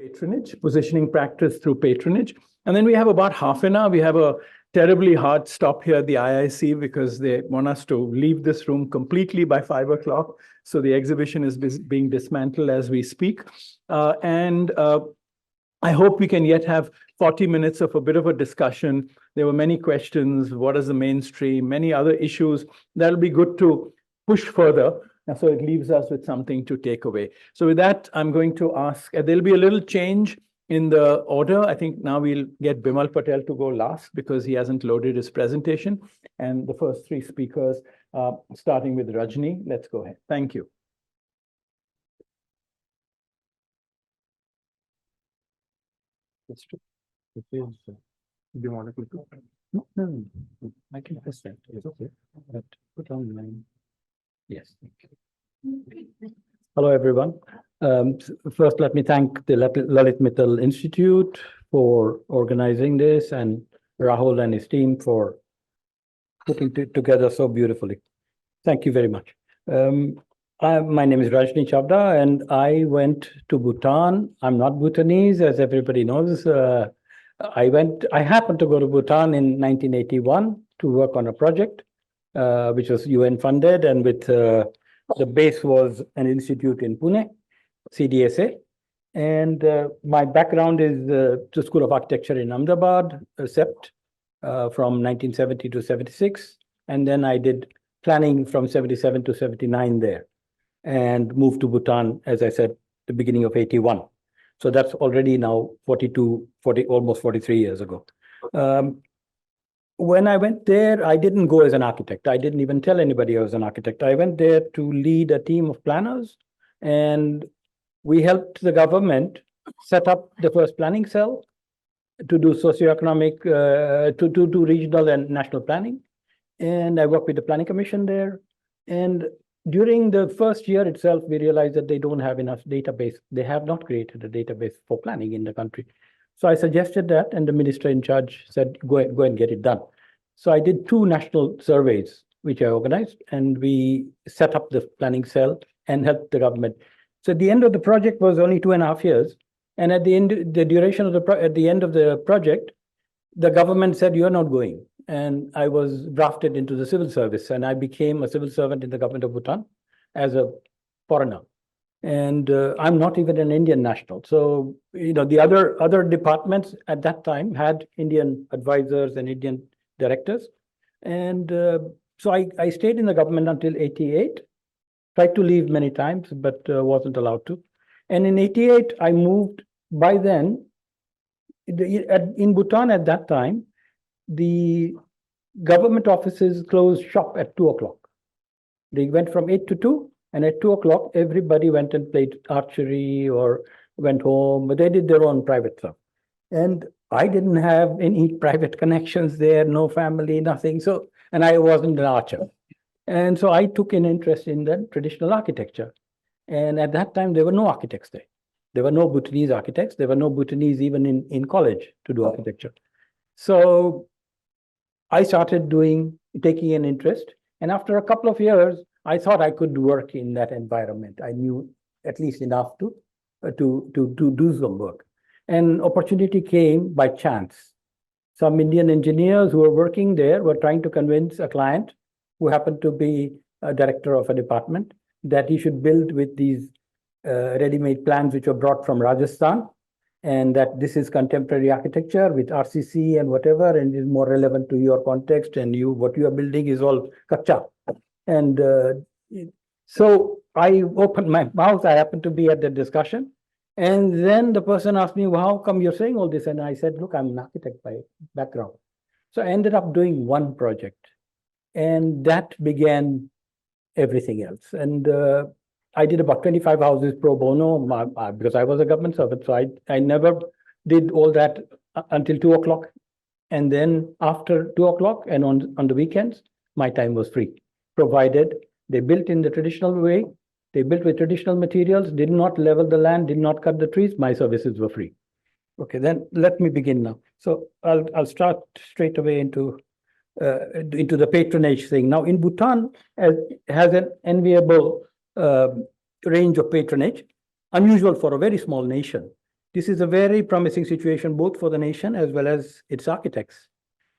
patronage, positioning practice through patronage. And then we have about half an hour. We have a terribly hard stop here at the IIC because they want us to leave this room completely by 5 o'clock. So the exhibition is being dismantled as we speak. I hope we can yet have 40 minutes of a bit of a discussion. There were many questions. What is the mainstream? Many other issues. That'll be good to push further. And so it leaves us with something to take away. So with that, I'm going to ask, there'll be a little change in the order. I think now we'll get Bimal Patel to go last because he hasn't loaded his presentation. And the first three speakers, starting with Rajni. Let's go ahead. Thank you. That's true. It is, do you want to click? No, I can press that. It's okay. But put online. Yes. Hello, everyone. First, let me thank the Lalit Mittal Institute for organizing this and Rahul and his team for putting it together so beautifully. Thank you very much. My name is Rajnikant Chavda, and I went to Bhutan. I'm not Bhutanese, as everybody knows. I happened to go to Bhutan in 1981 to work on a project, which was UN funded, and with the base was an institute in Pune, CDSA. And my background is the School of Architecture in Ahmedabad, CEPT, from 1970 to 76. And then I did planning from 77 to 79 there, and moved to Bhutan, as I said, the beginning of 81. So that's already now almost 43 years ago. When I went there, I didn't go as an architect. I didn't even tell anybody I was an architect. I went there to lead a team of planners, and we helped the government set up the first planning cell to do socioeconomic, to do regional and national planning. And I worked with the planning commission there. And during the first year itself, we realized that they don't have enough database. They have not created a database for planning in the country. So I suggested that, and the minister in charge said, go and get it done. So I did 2 national surveys, which I organized, and we set up the planning cell and helped the government. So the end of the project was only 2.5 years. And at the end, the duration of at the end of the project, the government said, you're not going. And I was drafted into the civil service, and I became a civil servant in the government of Bhutan as a foreigner. And I'm not even an Indian national. So, the other departments at that time had Indian advisors and Indian directors. And so I stayed in the government until 88, tried to leave many times, but wasn't allowed to. And in 88, I moved. By then, in Bhutan at that time, the government offices closed shop at 2 o'clock. They went from 8 to 2, and at 2 o'clock, everybody went and played archery or went home, but they did their own private stuff. And I didn't have any private connections there, no family, nothing. So, and I wasn't an archer. And so I took an interest in the traditional architecture. And at that time, there were no architects there. There were no Bhutanese architects. There were no Bhutanese even in college to do architecture. So I started taking an interest. And after a couple of years, I thought I could work in that environment. I knew at least enough to do some work. And opportunity came by chance. Some Indian engineers who were working there were trying to convince a client who happened to be a director of a department that he should build with these ready-made plans which were brought from Rajasthan, and that this is contemporary architecture with RCC and whatever, and is more relevant to your context, and what you are building is all kacha. And so I opened my mouth. I happened to be at the discussion, and then the person asked me, well, how come you're saying all this? And I said, look, I'm an architect by background. So I ended up doing one project, and that began everything else. And I did about 25 houses pro bono because I was a government servant. So I never did all that until 2 o'clock. And then after 2 o'clock and on the weekends, my time was free, provided they built in the traditional way. They built with traditional materials, did not level the land, did not cut the trees. My services were free. Okay, then let me begin now. So I'll start straight away into the patronage thing. Now, in Bhutan, has an enviable range of patronage, unusual for a very small nation. This is a very promising situation, both for the nation as well as its architects.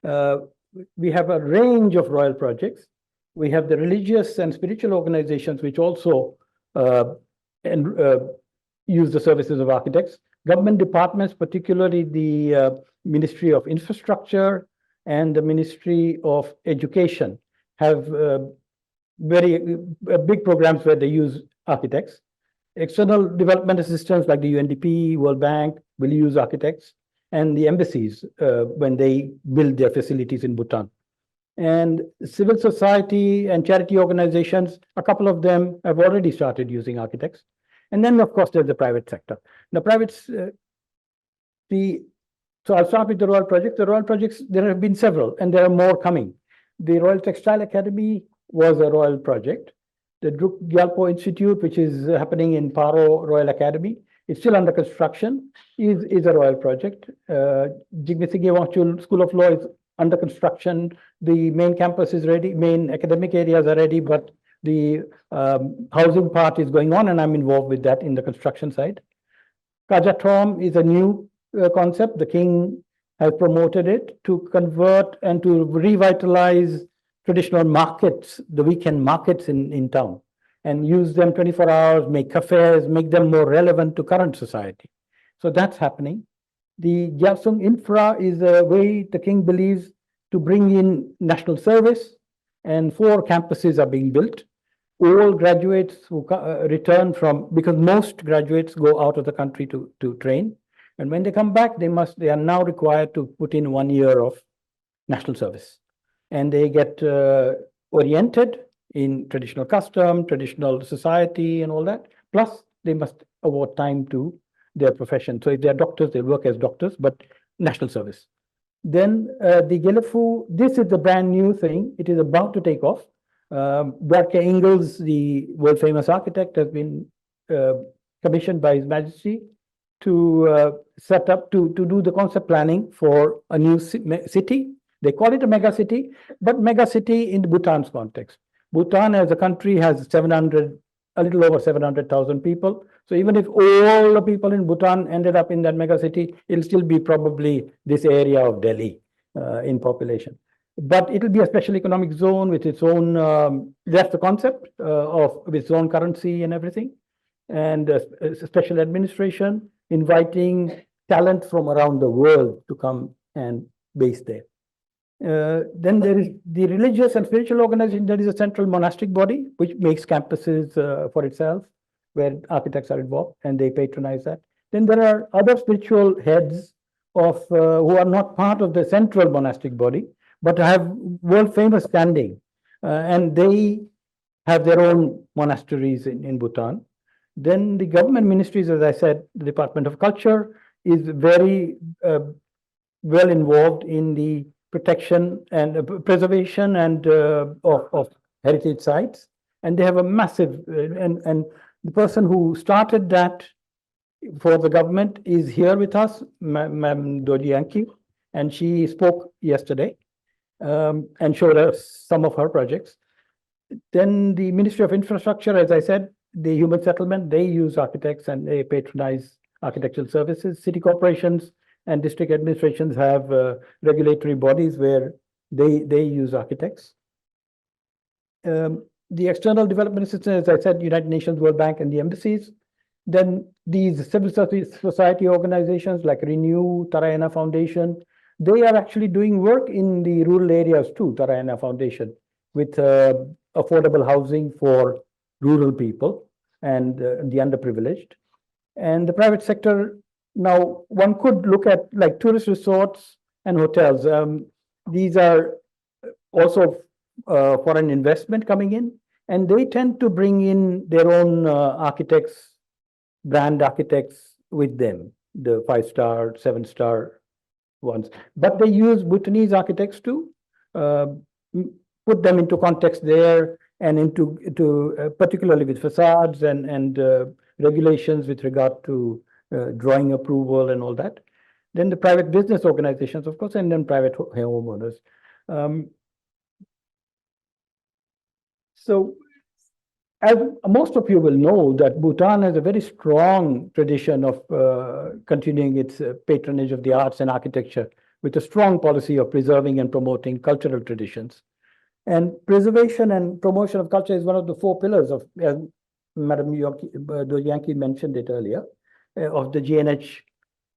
We have a range of royal projects. We have the religious and spiritual organizations, which also use the services of architects. Government departments, particularly the Ministry of Infrastructure and the Ministry of Education, have very big programs where they use architects. External development assistance like the UNDP, World Bank will use architects, and the embassies when they build their facilities in Bhutan. And civil society and charity organizations, a couple of them have already started using architects. And then, of course, there's the private sector. The private, so I'll start with the royal projects. The royal projects, there have been several, and there are more coming. The Royal Textile Academy was a royal project. The Druk Gyalpo Institute, which is happening in Paro Royal Academy, it's still under construction, is a royal project. Jigmesinge Wangchul School of Law is under construction. The main campus is ready, main academic areas are ready, but the housing part is going on, and I'm involved with that in the construction side. Kajatrom is a new concept. The king has promoted it to convert and to revitalize traditional markets, the weekend markets in town, and use them 24 hours, make cafes, make them more relevant to current society. So that's happening. The Gyalsung Infra is a way the king believes to bring in national service, and 4 campuses are being built. All graduates who return from, because most graduates go out of the country to train, and when they come back, they are now required to put in 1 year of national service. And they get oriented in traditional custom, traditional society, and all that. Plus, they must award time to their profession. So if they're doctors, they work as doctors, but national service. Then the Gelefu, this is the brand new thing. It is about to take off. Bjarke Ingels, the world famous architect, has been commissioned by His Majesty to set up, to do the concept planning for a new city. They call it a mega city, but mega city in Bhutan's context. Bhutan as a country has a little over 700,000 people. So even if all the people in Bhutan ended up in that mega city, it'll still be probably this area of Delhi in population. But it'll be a special economic zone with its own, that's the concept of its own currency and everything. And special administration, inviting talent from around the world to come and base there. Then there is the religious and spiritual organization. There is a central monastic body which makes campuses for itself, where architects are involved, and they patronize that. Then there are other spiritual heads of who are not part of the central monastic body, but have world famous standing, and they have their own monasteries in Bhutan. Then the government ministries, as I said, the Department of Culture is very well involved in the protection and preservation and of heritage sites, and they have a massive and the person who started that for the government is here with us, Ma'am Vyjayanthi, and she spoke yesterday and showed us some of her projects. Then the Ministry of Infrastructure, as I said, the human settlement, they use architects and they patronize architectural services. City corporations and district administrations have regulatory bodies where they use architects. The external development assistance, as I said, United Nations, World Bank, and the embassies. Then these civil society organizations like Renew, Tarayana Foundation, they are actually doing work in the rural areas too, Tarayana Foundation, with affordable housing for rural people and the underprivileged. And the private sector, now one could look at like tourist resorts and hotels. These are also foreign investment coming in, and they tend to bring in their own architects, brand architects with them, the 5-star, 7-star ones. But they use Bhutanese architects to put them into context there and into particularly with facades and regulations with regard to drawing approval and all that. Then the private business organizations, of course, and then private homeowners. So as most of you will know, that Bhutan has a very strong tradition of continuing its patronage of the arts and architecture, with a strong policy of preserving and promoting cultural traditions. And preservation and promotion of culture is one of the four pillars of, as Madam Vyjayanthi mentioned it earlier, of the GNH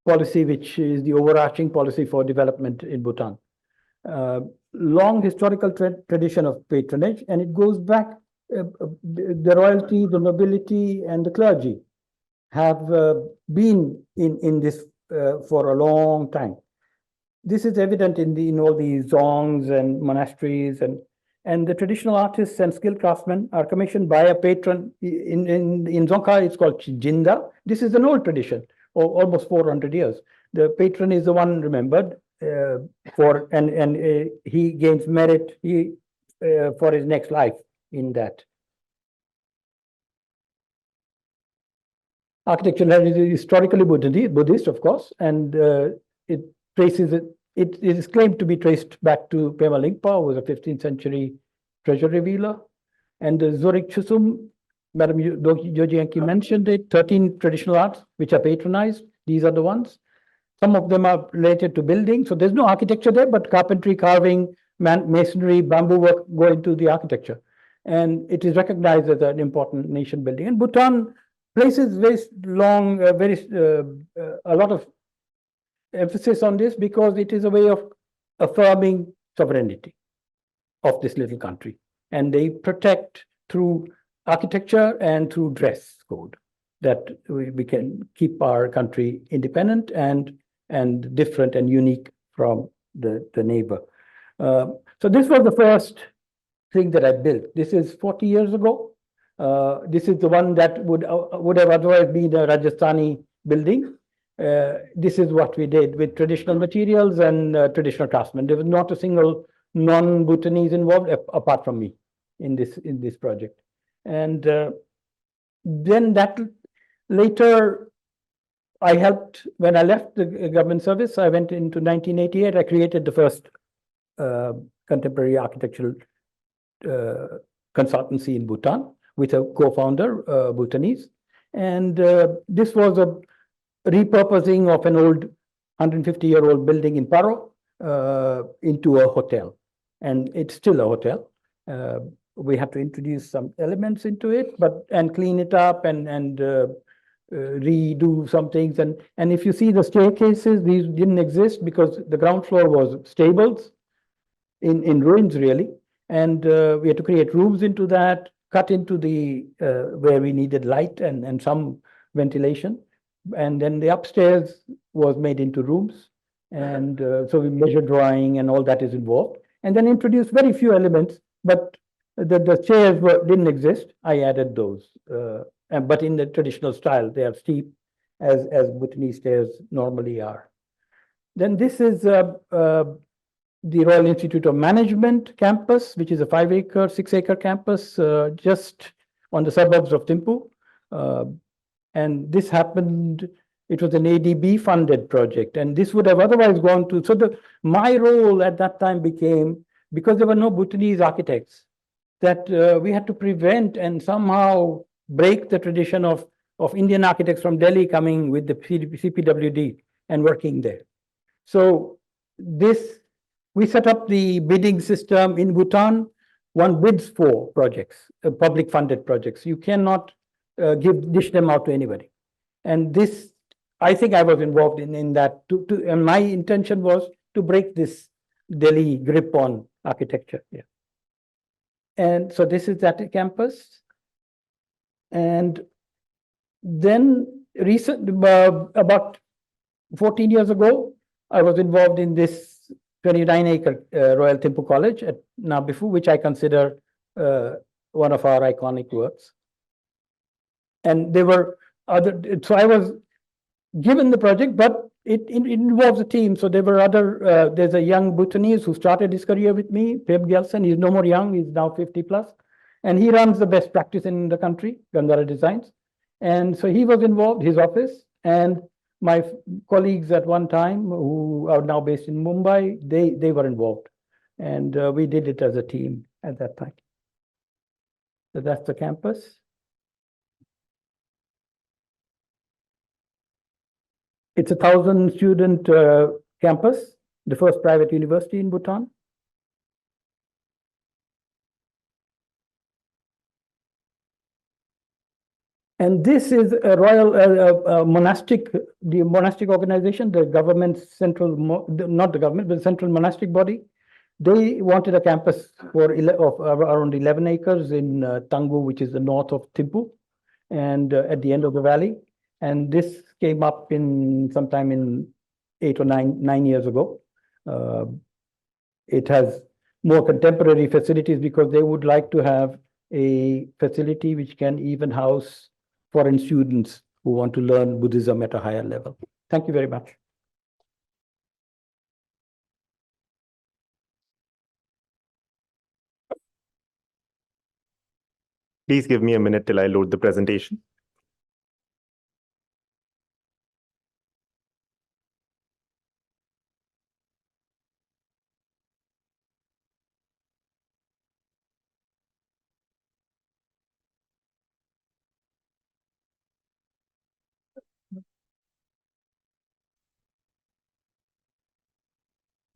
policy, which is the overarching policy for development in Bhutan. Long historical tradition of patronage, and it goes back. The royalty, the nobility, and the clergy have been in this for a long time. This is evident in all these zongs and monasteries, and the traditional artists and skilled craftsmen are commissioned by a patron. In Dzongkha, it's called Jinda. This is an old tradition, almost 400 years. The patron is the one remembered and he gains merit for his next life in that. Architecture is historically Buddhist, of course, and it traces it is claimed to be traced back to Pema Lingpa, who was a 15th century treasure revealer. And the Zorik Chusum, Madam Vyjayanthi mentioned it, 13 traditional arts which are patronized. These are the ones. Some of them are related to building. So there's no architecture there, but carpentry, carving, masonry, bamboo work go into the architecture. And it is recognized as an important nation building. And Bhutan places very long, a lot of emphasis on this because it is a way of affirming sovereignty of this little country. And they protect through architecture and through dress code that we can keep our country independent and different and unique from the neighbor. So this was the first thing that I built. This is 40 years ago. This is the one that would have otherwise been a Rajasthani building. This is what we did with traditional materials and traditional craftsmen. There was not a single non-Bhutanese involved apart from me in this project. And then that later I helped, when I left the government service, I went into 1988, I created the first contemporary architectural consultancy in Bhutan with a co-founder, Bhutanese. And this was a repurposing of an old 150-year-old building in Paro into a hotel. And it's still a hotel. We have to introduce some elements into it, and clean it up and redo some things. And if you see the staircases, these didn't exist because the ground floor was stables in ruins, really. And we had to create rooms into that, cut into the where we needed light and some ventilation. And then the upstairs was made into rooms. And so we measured drawing and all that is involved. And then introduced very few elements, but the chairs didn't exist. I added those, but in the traditional style. They are steep, as Bhutanese stairs normally are. Then this is the Royal Institute of Management campus, which is a 5-acre, 6-acre campus just on the suburbs of Thimphu. And this happened, it was an ADB funded project, and this would have otherwise gone to, so my role at that time became, because there were no Bhutanese architects, that we had to prevent and somehow break the tradition of Indian architects from Delhi coming with the CPWD and working there. So we set up the bidding system in Bhutan. One bids for projects, public funded projects. You cannot dish them out to anybody. And this, I think I was involved in that, and my intention was to break this Delhi grip on architecture. Yeah. And so this is that campus. And then about 14 years ago, I was involved in this 29-acre Royal Thimphu College at Nabifu, which I consider one of our iconic works. And there were so I was given the project, but it involves a team. So there were there's a young Bhutanese who started his career with me, Peb Gelson. He's no more young, he's now 50 plus. And he runs the best practice in the country, Gandhara Designs. And so he was involved, his office, and my colleagues at one time, who are now based in Mumbai, they were involved. And we did it as a team at that time. So that's the campus. It's a 1,000-student campus, the first private university in Bhutan. And this is a royal monastic, the monastic organization, the government's central, not the government, but the central monastic body. They wanted a campus for around 11 acres in Tanggu, which is the north of Thimphu, and at the end of the valley. And this came up in sometime in 8 or 9 years ago. It has more contemporary facilities because they would like to have a facility which can even house foreign students who want to learn Buddhism at a higher level. Thank you very much. Please give me a minute till I load the presentation.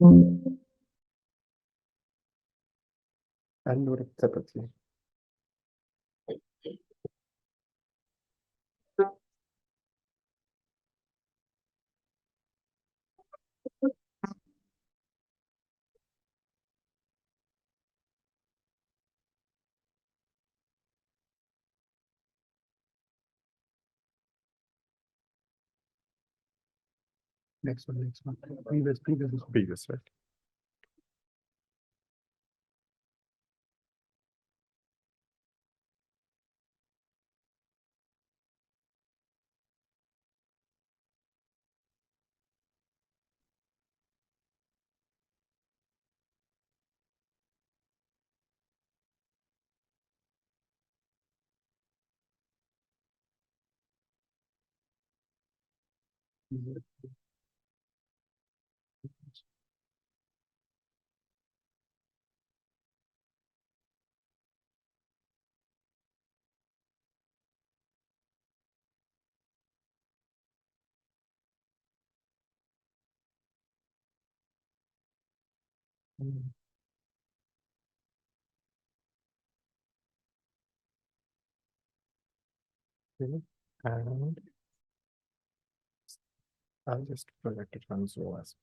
I'll load it separately. Next one. Previous, right? And I'll just project it on SOAS.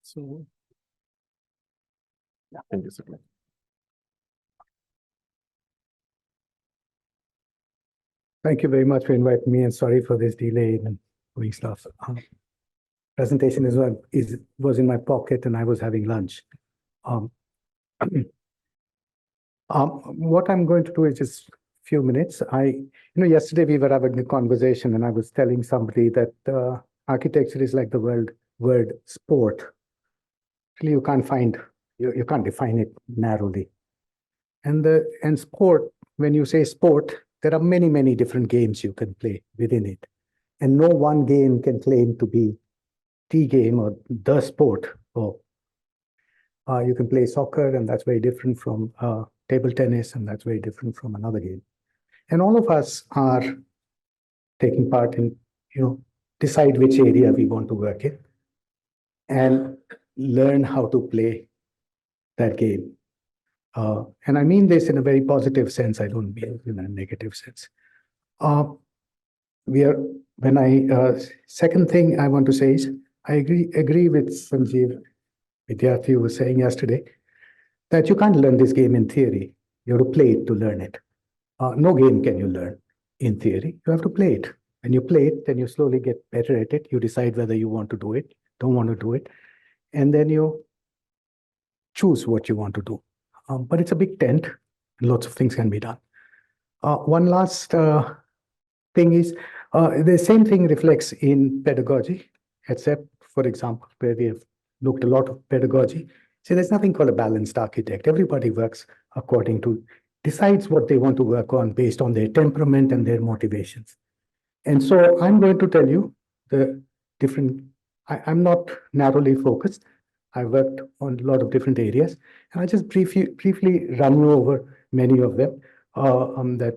So, yeah, thank you so much. Thank you very much for inviting me, and sorry for this delay in doing stuff. Presentation was in my pocket, and I was having lunch. What I'm going to do is just a few minutes. Yesterday we were having a conversation, and I was telling somebody that architecture is like the word sport. Actually, you can't define it narrowly. And sport, when you say sport, there are many, many different games you can play within it. And no one game can claim to be the game or the sport. You can play soccer, and that's very different from table tennis, and that's very different from another game. And all of us are taking part in, decide which area we want to work in and learn how to play that game. And I mean this in a very positive sense. I don't mean in a negative sense. Second thing I want to say is, I agree with Sanjeev Vyjayanthi was saying yesterday, that you can't learn this game in theory. You have to play it to learn it. No game can you learn in theory. You have to play it. When you play it, then you slowly get better at it. You decide whether you want to do it, don't want to do it. And then you choose what you want to do. But it's a big tent, and lots of things can be done. One last thing is, the same thing reflects in pedagogy, except, for example, where we have looked a lot of pedagogy. So there's nothing called a balanced architect. Everybody works according to, decides what they want to work on based on their temperament and their motivations. And so I'm going to tell you the different I'm not narrowly focused. I worked on a lot of different areas, and I'll just briefly run you over many of them that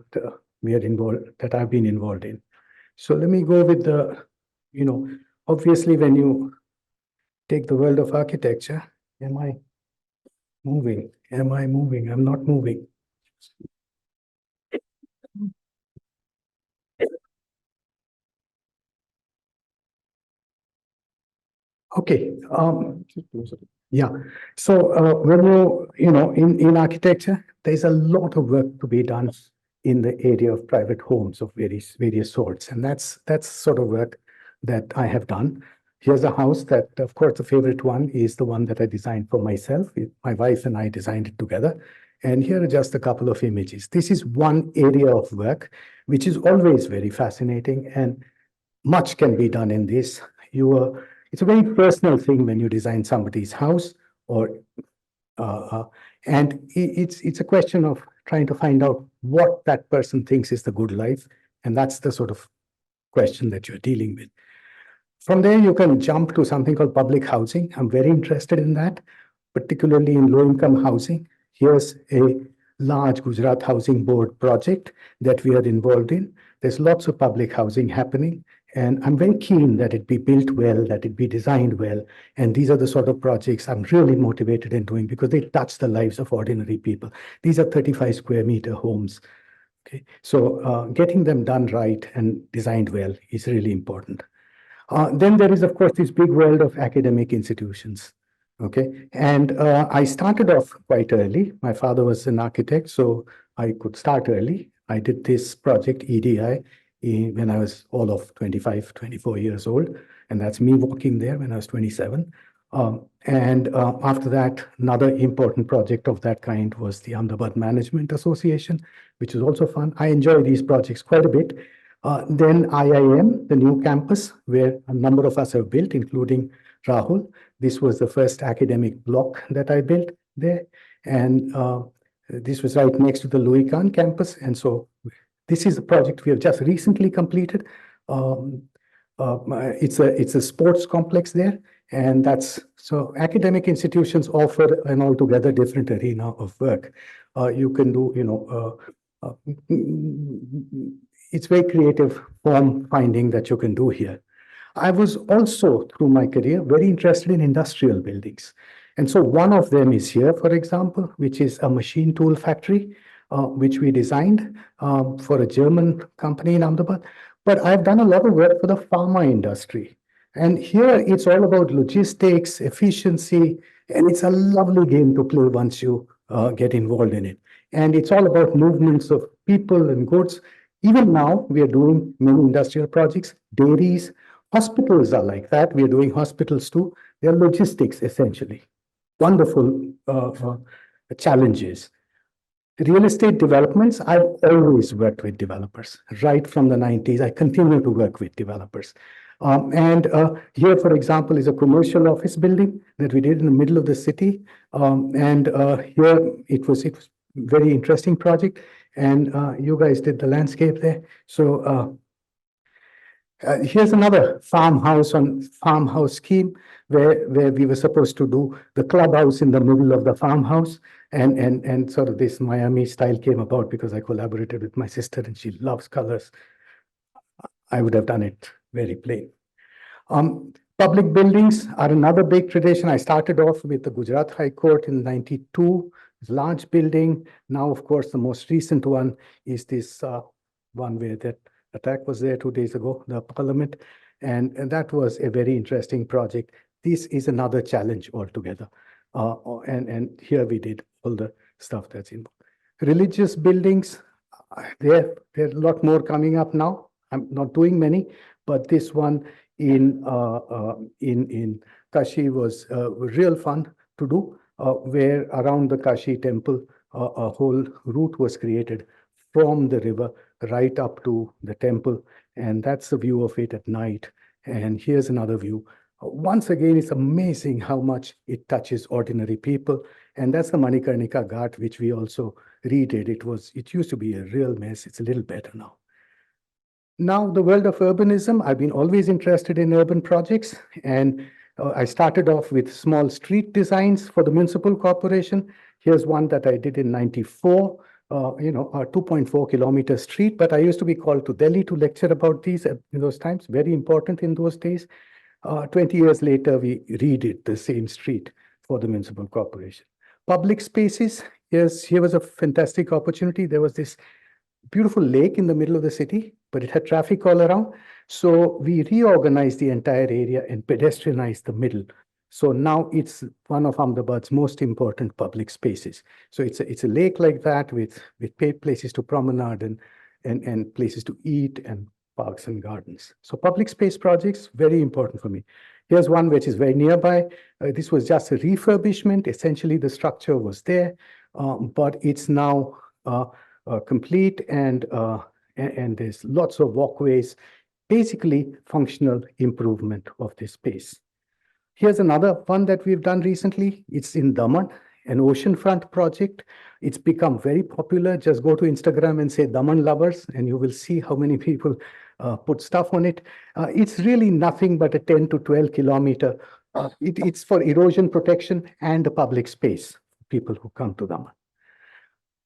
we are involved, that I've been involved in. So let me go with the, obviously when you take the world of architecture, am I moving? Am I moving? I'm not moving. Okay. Yeah. So when in architecture, there's a lot of work to be done in the area of private homes of various sorts, and that's sort of work that I have done. Here's a house that, of course, the favorite one is the one that I designed for myself. My wife and I designed it together. And here are just a couple of images. This is one area of work which is always very fascinating, and much can be done in this. It's a very personal thing when you design somebody's house, and it's a question of trying to find out what that person thinks is the good life, and that's the sort of question that you're dealing with. From there, you can jump to something called public housing. I'm very interested in that, particularly in low-income housing. Here's a large Gujarat Housing Board project that we are involved in. There's lots of public housing happening, and I'm very keen that it be built well, that it be designed well. And these are the sort of projects I'm really motivated in doing because they touch the lives of ordinary people. These are 35 square meter homes. Okay, so getting them done right and designed well is really important. Then there is, of course, this big world of academic institutions. Okay, and I started off quite early. My father was an architect, so I could start early. I did this project, EDI, when I was all of 25, 24 years old. And that's me walking there when I was 27. After that, another important project of that kind was the Ahmedabad Management Association, which is also fun. I enjoy these projects quite a bit. Then IIM, the new campus, where a number of us have built, including Rahul. This was the first academic block that I built there. And this was right next to the Louis Kahn campus. And so this is a project we have just recently completed. It's a sports complex there. And so academic institutions offer an altogether different arena of work. You can do, it's very creative form finding that you can do here. I was also, through my career, very interested in industrial buildings. And so one of them is here, for example, which is a machine tool factory, which we designed for a German company in Ahmedabad. But I've done a lot of work for the pharma industry. And here it's all about logistics, efficiency, and it's a lovely game to play once you get involved in it. And it's all about movements of people and goods. Even now, we are doing many industrial projects, dairies, hospitals are like that. We are doing hospitals too. They're logistics, essentially. Wonderful challenges. Real estate developments, I've always worked with developers. Right from the 90s, I continue to work with developers. Here, for example, is a commercial office building that we did in the middle of the city. Here, it was very interesting project. And you guys did the landscape there. So here's another farmhouse scheme where we were supposed to do the clubhouse in the middle of the farmhouse. And sort of this Miami style came about because I collaborated with my sister and she loves colors. I would have done it very plain. Public buildings are another big tradition. I started off with the Gujarat High Court in '92, large building. Now, of course, the most recent one is this one where that attack was there 2 days ago, the Parliament. And that was a very interesting project. This is another challenge altogether. And here we did all the stuff that's involved. Religious buildings, there are a lot more coming up now. I'm not doing many, but this one in Kashi was real fun to do, where around the Kashi temple, a whole route was created from the river right up to the temple. And that's the view of it at night. And here's another view. Once again, it's amazing how much it touches ordinary people. And that's the Manikarnika Ghat, which we also redid. It used to be a real mess. It's a little better now. Now, the world of urbanism, I've been always interested in urban projects, and I started off with small street designs for the municipal corporation. Here's one that I did in 94, a 2.4 kilometer street, but I used to be called to Delhi to lecture about these in those times, very important in those days. 20 years later, we redid the same street for the municipal corporation. Public spaces, yes, here was a fantastic opportunity. There was this beautiful lake in the middle of the city, but it had traffic all around. So we reorganized the entire area and pedestrianized the middle. So now it's one of Ahmedabad's most important public spaces. So it's a lake like that with places to promenade and places to eat and parks and gardens. So public space projects, very important for me. Here's one which is very nearby. This was just a refurbishment. Essentially, the structure was there, but it's now complete and there's lots of walkways, basically functional improvement of this space. Here's another one that we've done recently. It's in Daman, an oceanfront project. It's become very popular. Just go to Instagram and say Daman lovers, and you will see how many people put stuff on it. It's really nothing but a 10 to 12 kilometer. It's for erosion protection and a public space for people who come to Daman.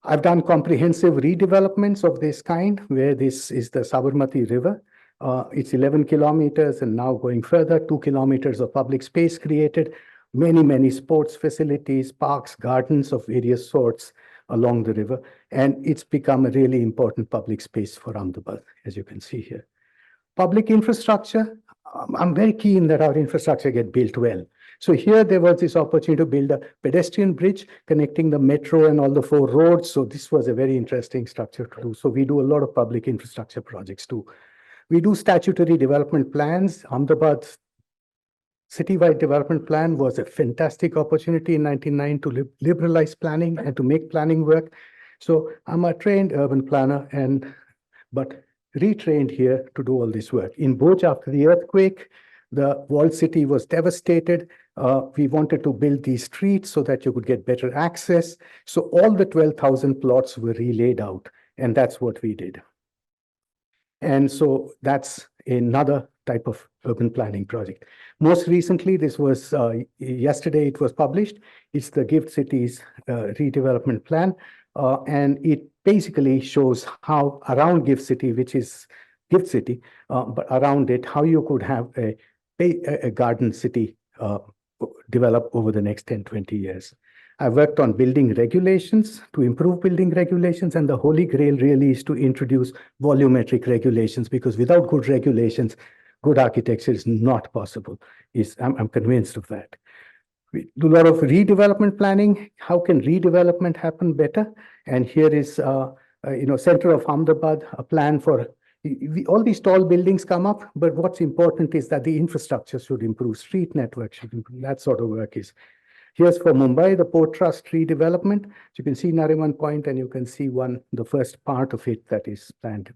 I've done comprehensive redevelopments of this kind, where this is the Sabarmati River. It's 11 kilometers and now going further, 2 kilometers of public space created, many sports facilities, parks, gardens of various sorts along the river. And it's become a really important public space for Ahmedabad, as you can see here. Public infrastructure, I'm very keen that our infrastructure get built well. So here there was this opportunity to build a pedestrian bridge connecting the metro and all the 4 roads. So this was a very interesting structure to do. So we do a lot of public infrastructure projects too. We do statutory development plans. Ahmedabad's citywide development plan was a fantastic opportunity in 1999 to liberalize planning and to make planning work. So I'm a trained urban planner but retrained here to do all this work. In Bhuj, after the earthquake, the walled city was devastated. We wanted to build these streets so that you could get better access. So all the 12,000 plots were relaid out, and that's what we did. And so that's another type of urban planning project. Most recently, this was yesterday, it was published. It's the Gift Cities redevelopment plan. And it basically shows how around Gift City, which is Gift City, but around it, how you could have a garden city develop over the next 10, 20 years. I worked on building regulations to improve building regulations, and the holy grail really is to introduce volumetric regulations, because without good regulations, good architecture is not possible. I'm convinced of that. We do a lot of redevelopment planning. How can redevelopment happen better? And here is, center of Ahmedabad, a plan for all these tall buildings come up, but what's important is that the infrastructure should improve, street network should improve, that sort of work is. Here's for Mumbai, the Port Trust redevelopment. So you can see Nariman Point, and you can see the first part of it that is planned.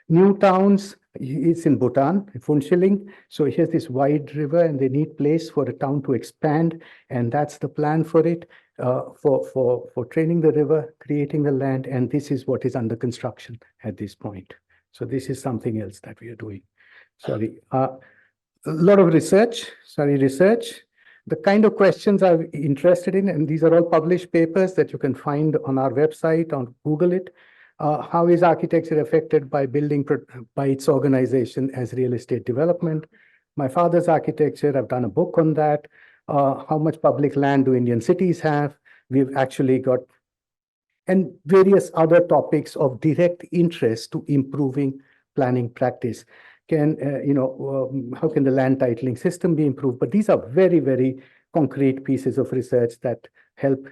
New towns, it's in Bhutan, Phuentsholing. So here's this wide river, and they need place for a town to expand, and that's the plan for it, for training the river, creating the land, and this is what is under construction at this point. So this is something else that we are doing. Sorry, a lot of research. The kind of questions I'm interested in, and these are all published papers that you can find on our website, on Google it. How is architecture affected by by its organization as real estate development? My father's architecture, I've done a book on that. How much public land do Indian cities have? We've actually got, and various other topics of direct interest to improving planning practice. How can the land titling system be improved? But these are very, very concrete pieces of research that help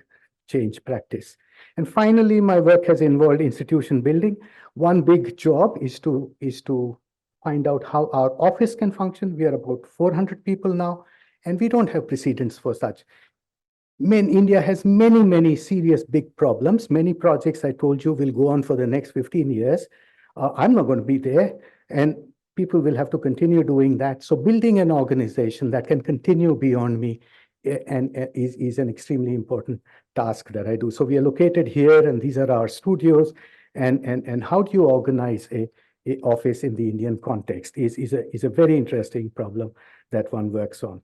change practice. And finally, my work has involved institution building. One big job is to find out how our office can function. We are about 400 people now, and we don't have precedents for such. India has many serious big problems. Many projects I told you will go on for the next 15 years. I'm not going to be there, and people will have to continue doing that. So building an organization that can continue beyond me is an extremely important task that I do. So we are located here, and these are our studios. And how do you organize office in the Indian context is a very interesting problem that one works on.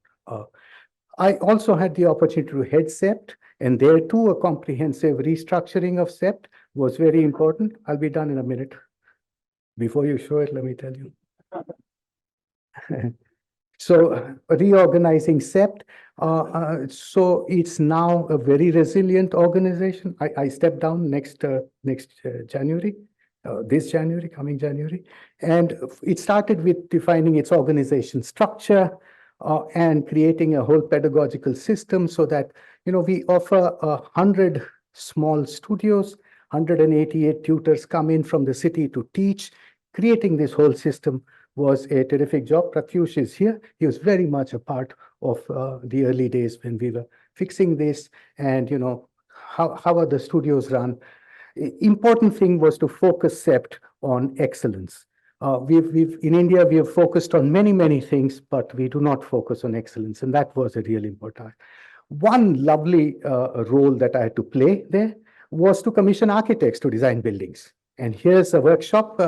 I also had the opportunity to head CEPT, and there too a comprehensive restructuring of CEPT was very important. I'll be done in a minute. Before you show it, let me tell you. So reorganizing CEPT, so it's now a very resilient organization. I stepped down next January, this January, coming January, and it started with defining its organization structure and creating a whole pedagogical system so that we offer 100 small studios, 188 tutors come in from the city to teach. Creating this whole system was a terrific job. Pratyush is here. He was very much a part of the early days when we were fixing this and, how are the studios run. Important thing was to focus CEPT on excellence. In India, we have focused on many things, but we do not focus on excellence. And that was a really important. One lovely role that I had to play there was to commission architects to design buildings. And here's a workshop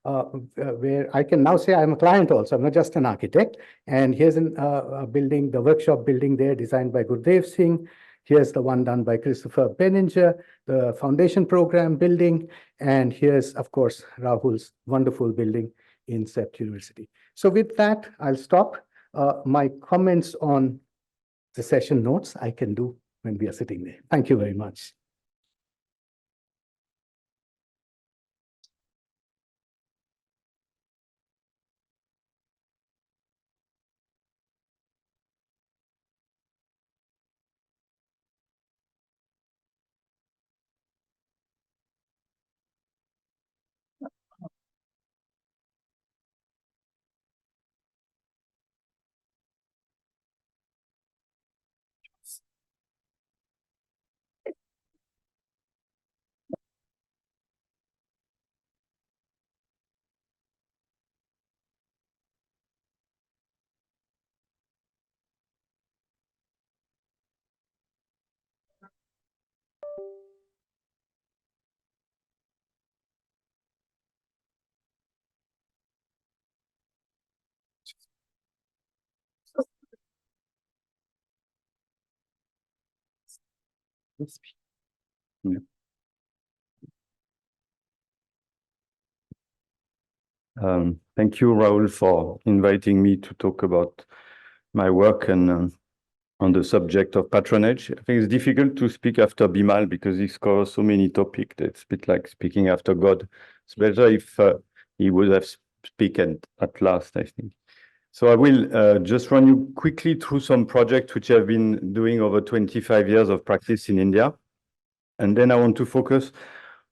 where I can now say I'm a client also. I'm not just an architect. And here's a building, the workshop building there designed by Gurdev Singh. Here's the one done by Christopher Benninger, the foundation program building. And here's, of course, Rahul's wonderful building in CEPT University. So with that, I'll stop. My comments on the session notes I can do when we are sitting there. Thank you very much. Yeah. Thank you, Rahul, for inviting me to talk about my work and on the subject of patronage. I think it's difficult to speak after Bimal because he covers so many topics that it's a bit like speaking after God. It's better if he would have spoken at last, I think. So I will just run you quickly through some projects which I've been doing over 25 years of practice in India. And then I want to focus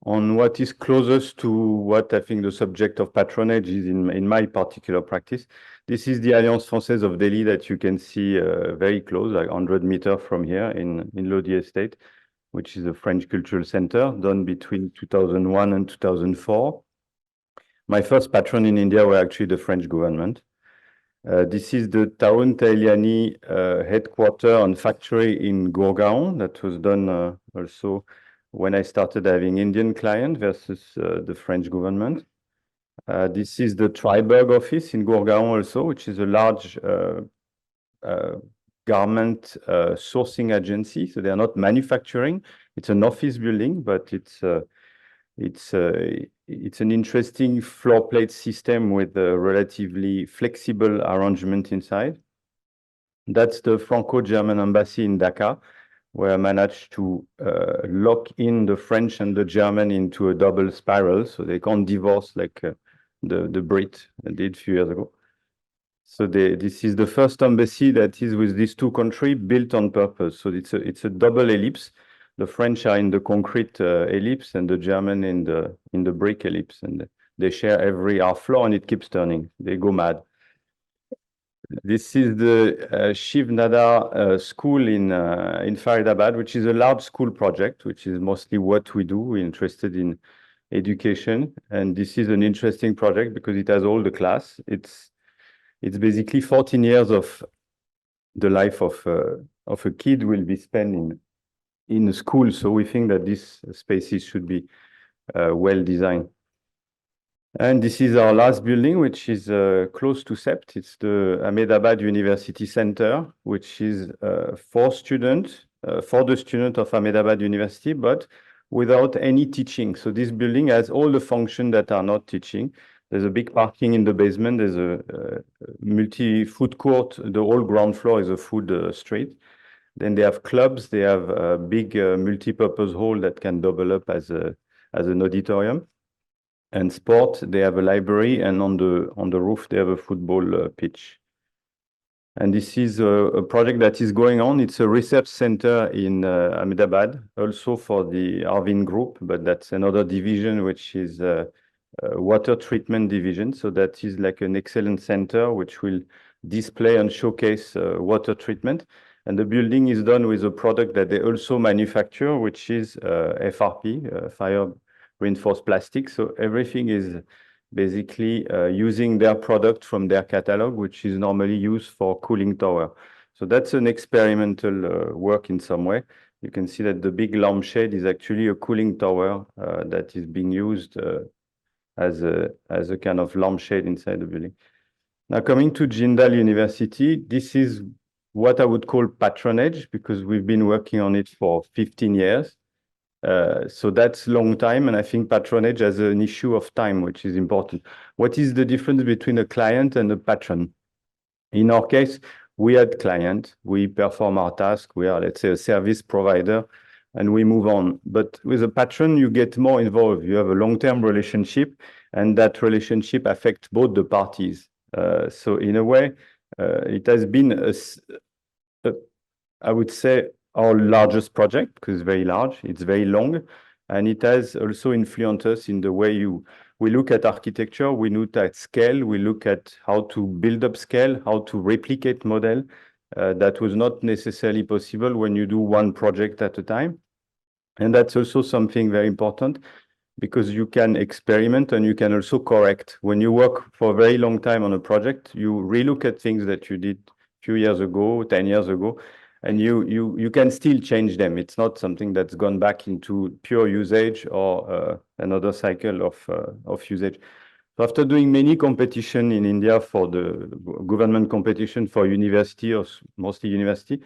on what is closest to what I think the subject of patronage is in my particular practice. This is the Alliance Française of Delhi that you can see very close, like 100 meters from here in Lodi Estate, which is a French cultural center done between 2001 and 2004. My first patron in India were actually the French government. This is the Taun Tailiani headquarter and factory in Gurgaon that was done also when I started having Indian client versus the French government. This is the Triberg office in Gurgaon also, which is a large garment sourcing agency. So they are not manufacturing. It's an office building, but it's an interesting floor plate system with a relatively flexible arrangement inside. That's the Franco-German embassy in Dhaka, where I managed to lock in the French and the German into a double spiral, so they can't divorce like the Brit did a few years ago. So this is the first embassy that is with these two countries built on purpose. So it's a double ellipse. The French are in the concrete ellipse and the German in the brick ellipse, and they share every floor, and it keeps turning. They go mad. This is the Shiv Nadar school in Faridabad, which is a large school project, which is mostly what we do. We're interested in education, and this is an interesting project because it has all the class. It's basically 14 years of the life of a kid will be spent in a school. So we think that these spaces should be well designed. And this is our last building, which is close to CEPT. It's the Ahmedabad University Center, which is for students, for the student of Ahmedabad University, but without any teaching. So this building has all the functions that are not teaching. There's a big parking in the basement. There's a multi-food court. The whole ground floor is a food street. Then they have clubs. They have a big multi-purpose hall that can double up as an auditorium. And sport, they have a library, and on the roof they have a football pitch. And this is a project that is going on. It's a research center in Ahmedabad, also for the Arvind Group, but that's another division, which is water treatment division. So that is like an excellent center which will display and showcase water treatment. And the building is done with a product that they also manufacture, which is FRP, fire reinforced plastic. So everything is basically using their product from their catalog, which is normally used for cooling tower. So that's an experimental work in some way. You can see that the big lampshade is actually a cooling tower that is being used as a kind of lampshade inside the building. Now coming to Jindal University, this is what I would call patronage, because we've been working on it for 15 years. So that's a long time, and I think patronage has an issue of time, which is important. What is the difference between a client and a patron? In our case, we had client, we perform our task, we are, let's say, a service provider, and we move on. But with a patron, you get more involved. You have a long-term relationship, and that relationship affects both the parties. So in a way, it has been, I would say, our largest project, because it's very large, it's very long, and it has also influenced us in the way we look at architecture, we look at scale, we look at how to build up scale, how to replicate model. That was not necessarily possible when you do one project at a time. And that's also something very important, because you can experiment and you can also correct. When you work for a very long time on a project, you relook at things that you did a few years ago, 10 years ago, and you can still change them. It's not something that's gone back into pure usage or another cycle of usage. So after doing many competition in India for the government competition for university, or mostly university,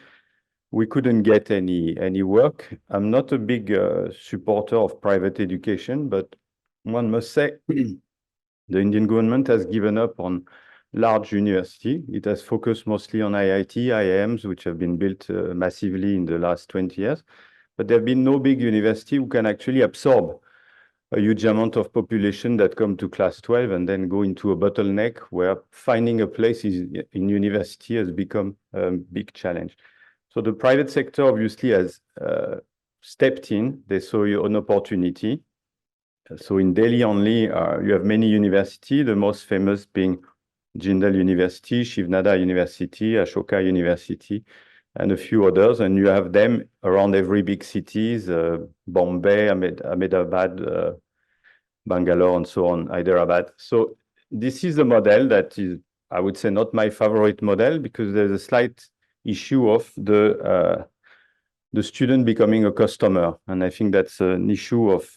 we couldn't get any work. I'm not a big supporter of private education, but one must say the Indian government has given up on large university. It has focused mostly on IIT, IIMs, which have been built massively in the last 20 years. But there have been no big university who can actually absorb a huge amount of population that come to class 12 and then go into a bottleneck where finding a place in university has become a big challenge. So the private sector obviously has stepped in. They saw an opportunity. So in Delhi only, you have many universities, the most famous being Jindal University, Shivnada University, Ashoka University, and a few others. And you have them around every big cities, Bombay, Ahmedabad, Bangalore, and so on, Hyderabad. So this is a model that is, I would say, not my favorite model, because there's a slight issue of the student becoming a customer. And I think that's an issue of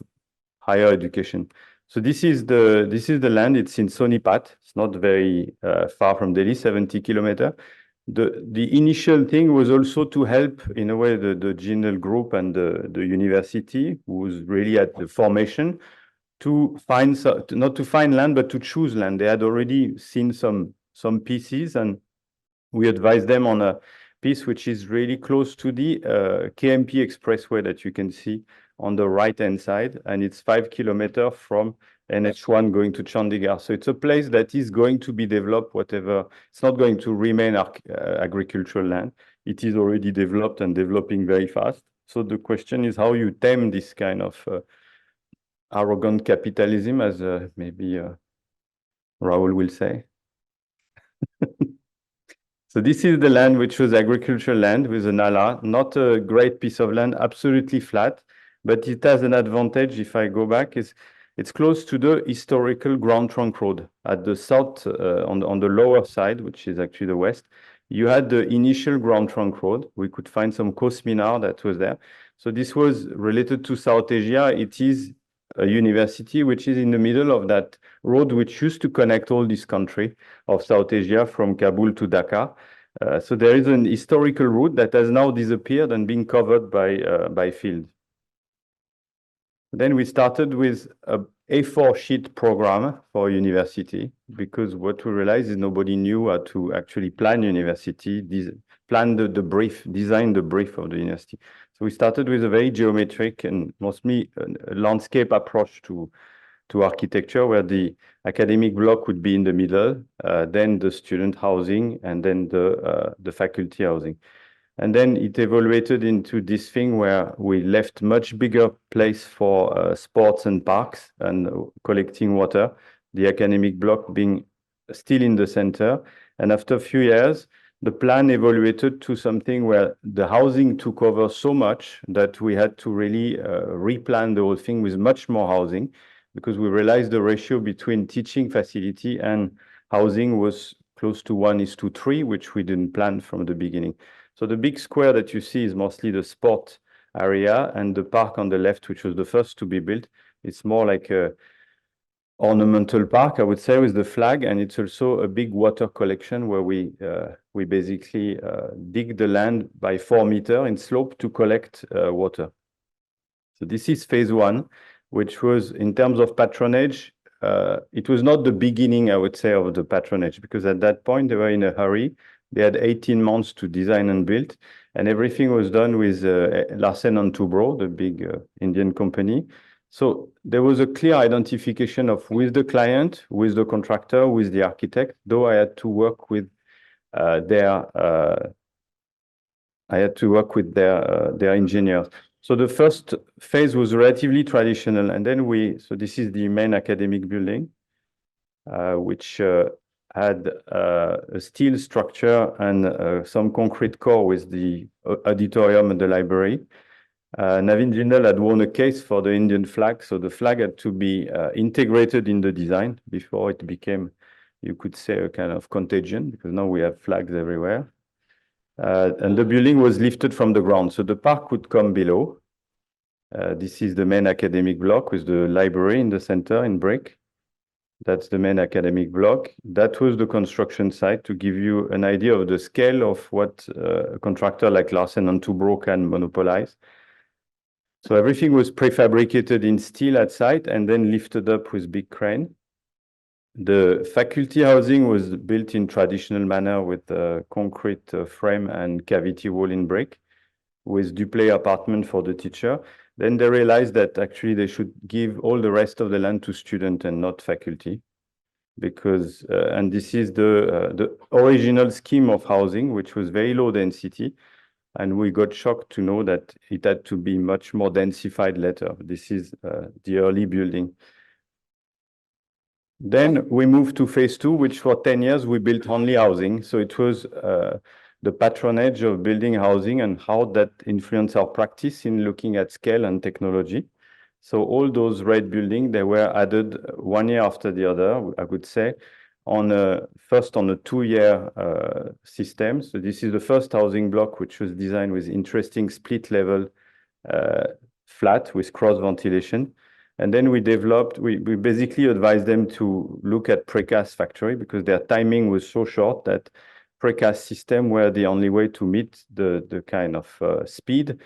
higher education. So this is the land. It's in Sonipat. It's not very far from Delhi, 70 kilometers. The initial thing was also to help, in a way, the Jindal group and the university, who was really at the formation, to find, not to find land, but to choose land. They had already seen some pieces, and we advised them on a piece which is really close to the KMP expressway that you can see on the right-hand side, and it's 5 kilometers from NH1 going to Chandigarh. So it's a place that is going to be developed, whatever. It's not going to remain agricultural land. It is already developed and developing very fast. So the question is how you tame this kind of arrogant capitalism, as maybe Raoul will say. So this is the land which was agricultural land with a nala, not a great piece of land, absolutely flat, but it has an advantage. If I go back, it's close to the historical ground trunk road at the south, on the lower side, which is actually the west. You had the initial ground trunk road. We could find some Kos Minar that was there. So this was related to South Asia. It is a university which is in the middle of that road which used to connect all this country of South Asia from Kabul to Dhaka. So there is an historical route that has now disappeared and been covered by field. Then we started with a A4 sheet program for university, because what we realized is nobody knew how to actually plan university, plan the brief, design the brief of the university. So we started with a very geometric and mostly a landscape approach to architecture, where the academic block would be in the middle, then the student housing, and then the faculty housing. And then it evaluated into this thing where we left much bigger place for sports and parks and collecting water, the academic block being still in the center. And after a few years, the plan evaluated to something where the housing took over so much that we had to really replan the whole thing with much more housing, because we realized the ratio between teaching facility and housing was close to 1:3, which we didn't plan from the beginning. So the big square that you see is mostly the sport area, and the park on the left, which was the first to be built, it's more like a ornamental park, I would say, with the flag, and it's also a big water collection where we basically dig the land by 4 meters in slope to collect water. So this is phase 1, which was, in terms of patronage, it was not the beginning, I would say, of the patronage, because at that point they were in a hurry. They had 18 months to design and build, and everything was done with Larsen & Toubro, the big Indian company. So there was a clear identification of with the client, with the contractor, with the architect, though I had to work with their engineers. So the first phase was relatively traditional, and then so this is the main academic building, which had a steel structure and some concrete core with the auditorium and the library. Navin Jindal had won a case for the Indian flag, so the flag had to be integrated in the design before it became, you could say, a kind of contagion, because now we have flags everywhere. And the building was lifted from the ground, so the park would come below. This is the main academic block with the library in the center in brick. That's the main academic block. That was the construction site, to give you an idea of the scale of what a contractor like Larsen & Toubro can monopolize. So everything was prefabricated in steel at site and then lifted up with big crane. The faculty housing was built in traditional manner with a concrete frame and cavity wall in brick, with duplex apartment for the teacher. Then they realized that actually they should give all the rest of the land to student and not faculty, because and this is the original scheme of housing, which was very low density, and we got shocked to know that it had to be much more densified later. This is the early building. Then we moved to phase 2, which for 10 years we built only housing. So it was the patronage of building housing and how that influenced our practice in looking at scale and technology. So all those red buildings, they were added 1 year after the other, I would say, first on a 2-year system. So this is the first housing block, which was designed with interesting split level flat with cross ventilation. And then we basically advised them to look at precast factory, because their timing was so short that precast system were the only way to meet the kind of speed.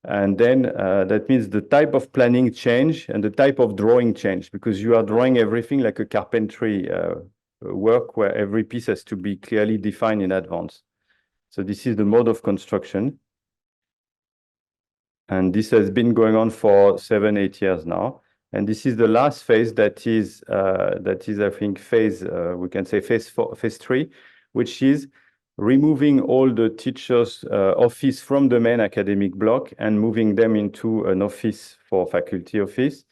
And then that means the type of planning change and the type of drawing change, because you are drawing everything like a carpentry work where every piece has to be clearly defined in advance. So this is the mode of construction. And this has been going on for 7-8 years now. And this is the last phase that is I think, we can say phase 3, which is removing all the teachers' office from the main academic block and moving them into an office for faculty office,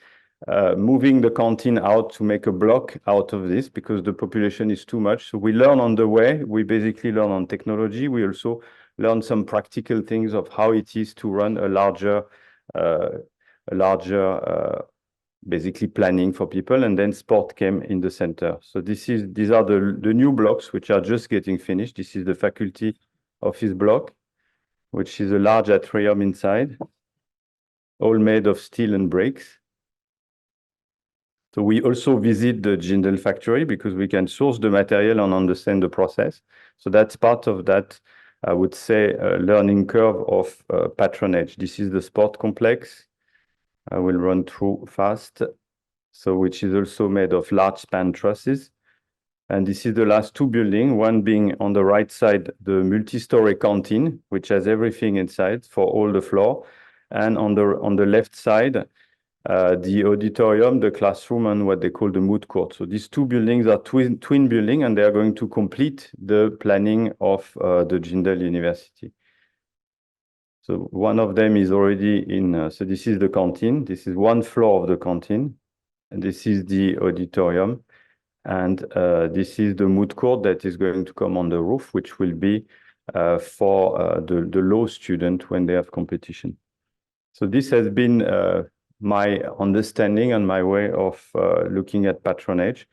moving the canteen out to make a block out of this, because the population is too much. So we learn on the way. We basically learn on technology. We also learn some practical things of how it is to run a larger basically planning for people, and then sport came in the center. So these are the new blocks which are just getting finished. This is the faculty office block, which is a large atrium inside, all made of steel and bricks. So we also visit the Jindal factory because we can source the material and understand the process. So that's part of that, I would say, learning curve of patronage. This is the sport complex. I will run through fast. So which is also made of large span trusses. And this is the last two buildings, one being on the right side, the multi-story canteen, which has everything inside for all the floor. And on the left side, the auditorium, the classroom, and what they call the moot court. So these two buildings are twin buildings, and they are going to complete the planning of the Jindal University. So one of them is already in, so this is the canteen. This is one floor of the canteen. And this is the auditorium. And this is the moot court that is going to come on the roof, which will be for the law student when they have competition. So this has been my understanding and my way of looking at patronage.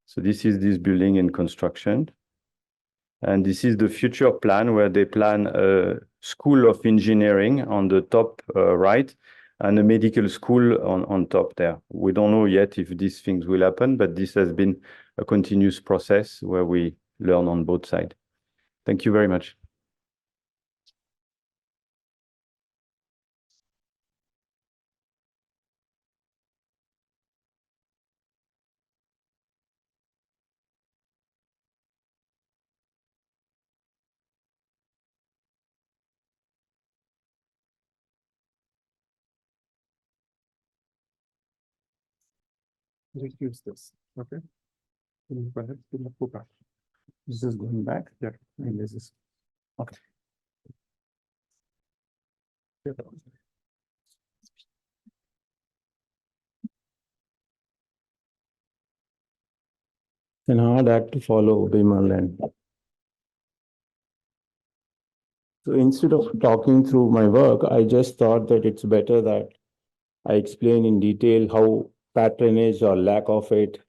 So this is this building in construction. And this is the future plan where they plan a school of engineering on the top right and a medical school on top there. We don't know yet if these things will happen, but this has been a continuous process where we learn on both sides. Thank you very much. Just use this, okay? Go ahead, go back. This is going back. Yeah. And this is, okay. And hard act to follow Bimal. And so instead of talking through my work, I just thought that it's better that I explain in detail how patronage or lack of it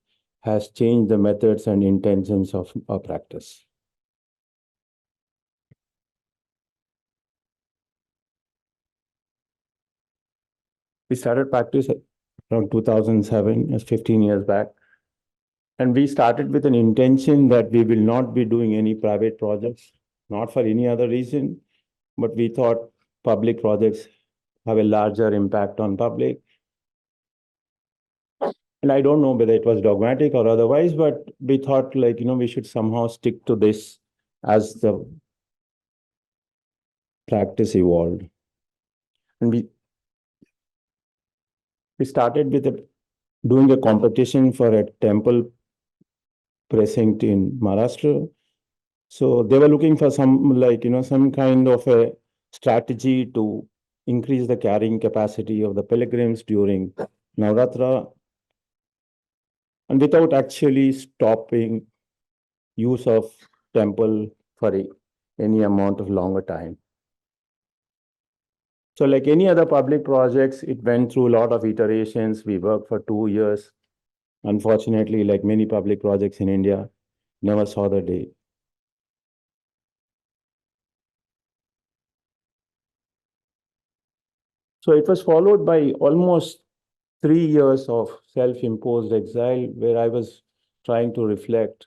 has changed the methods and intentions of our practice. We started practice around 2007, 15 years back. And we started with an intention that we will not be doing any private projects, not for any other reason, but we thought public projects have a larger impact on public. And I don't know whether it was dogmatic or otherwise, but we thought we should somehow stick to this as the practice evolved. And we started with doing a competition for a temple precinct in Maharashtra. So they were looking for some some kind of a strategy to increase the carrying capacity of the pilgrims during Navratra, and without actually stopping use of temple for any amount of longer time. So like any other public projects, it went through a lot of iterations. We worked for 2 years. Unfortunately, like many public projects in India, never saw the day. So it was followed by almost 3 years of self-imposed exile, where I was trying to reflect,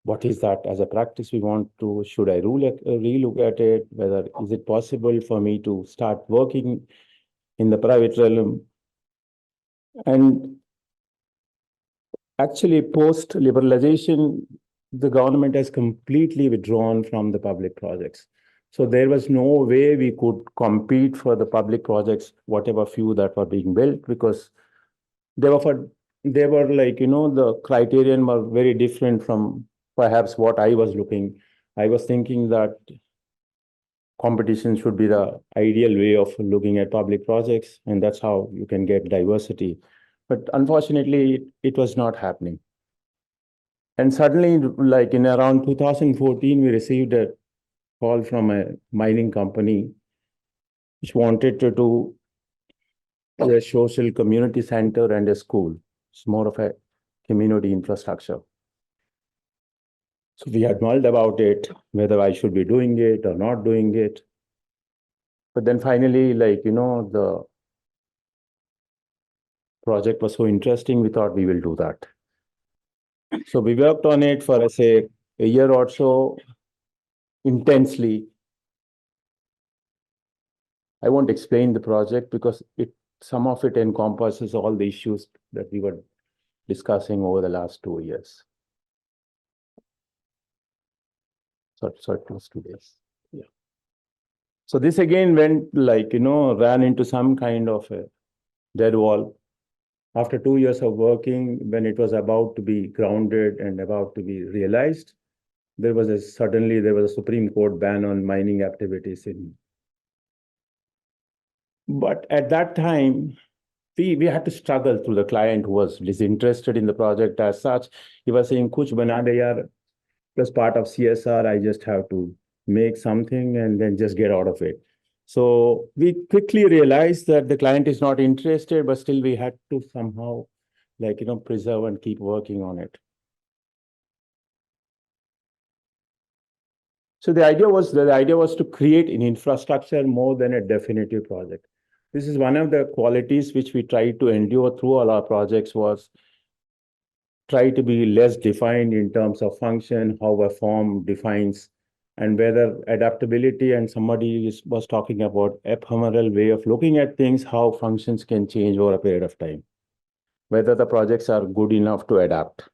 what is that as a practice we want to, should I relook at it, whether is it possible for me to start working in the private realm. And actually post-liberalization, the government has completely withdrawn from the public projects. So there was no way we could compete for the public projects, whatever few that were being built, because they were the criterion were very different from perhaps what I was looking. I was thinking that competition should be the ideal way of looking at public projects, and that's how you can get diversity. But unfortunately, it was not happening. And suddenly, like in around 2014, we received a call from a mining company which wanted to do a social community center and a school. It's more of a community infrastructure. So we had mulled about it, whether I should be doing it or not doing it. But then finally, the project was so interesting, we thought we will do that. So we worked on it for, say, a year or so intensely. I won't explain the project because some of it encompasses all the issues that we were discussing over the last 2 years. Sorry, it was 2 days. Yeah. So this again went ran into some kind of a dead wall. After 2 years of working, when it was about to be grounded and about to be realized, suddenly there was a Supreme Court ban on mining activities But at that time, we had to struggle through the client who was disinterested in the project as such. He was saying, Kuch bana de yaar, as part of CSR, I just have to make something and then just get out of it. So we quickly realized that the client is not interested, but still we had to somehow preserve and keep working on it. So the idea was to create an infrastructure more than a definitive project. This is one of the qualities which we tried to endure through all our projects, was try to be less defined in terms of function, how a form defines, and whether adaptability, and somebody was talking about ephemeral way of looking at things, how functions can change over a period of time, whether the projects are good enough to adapt.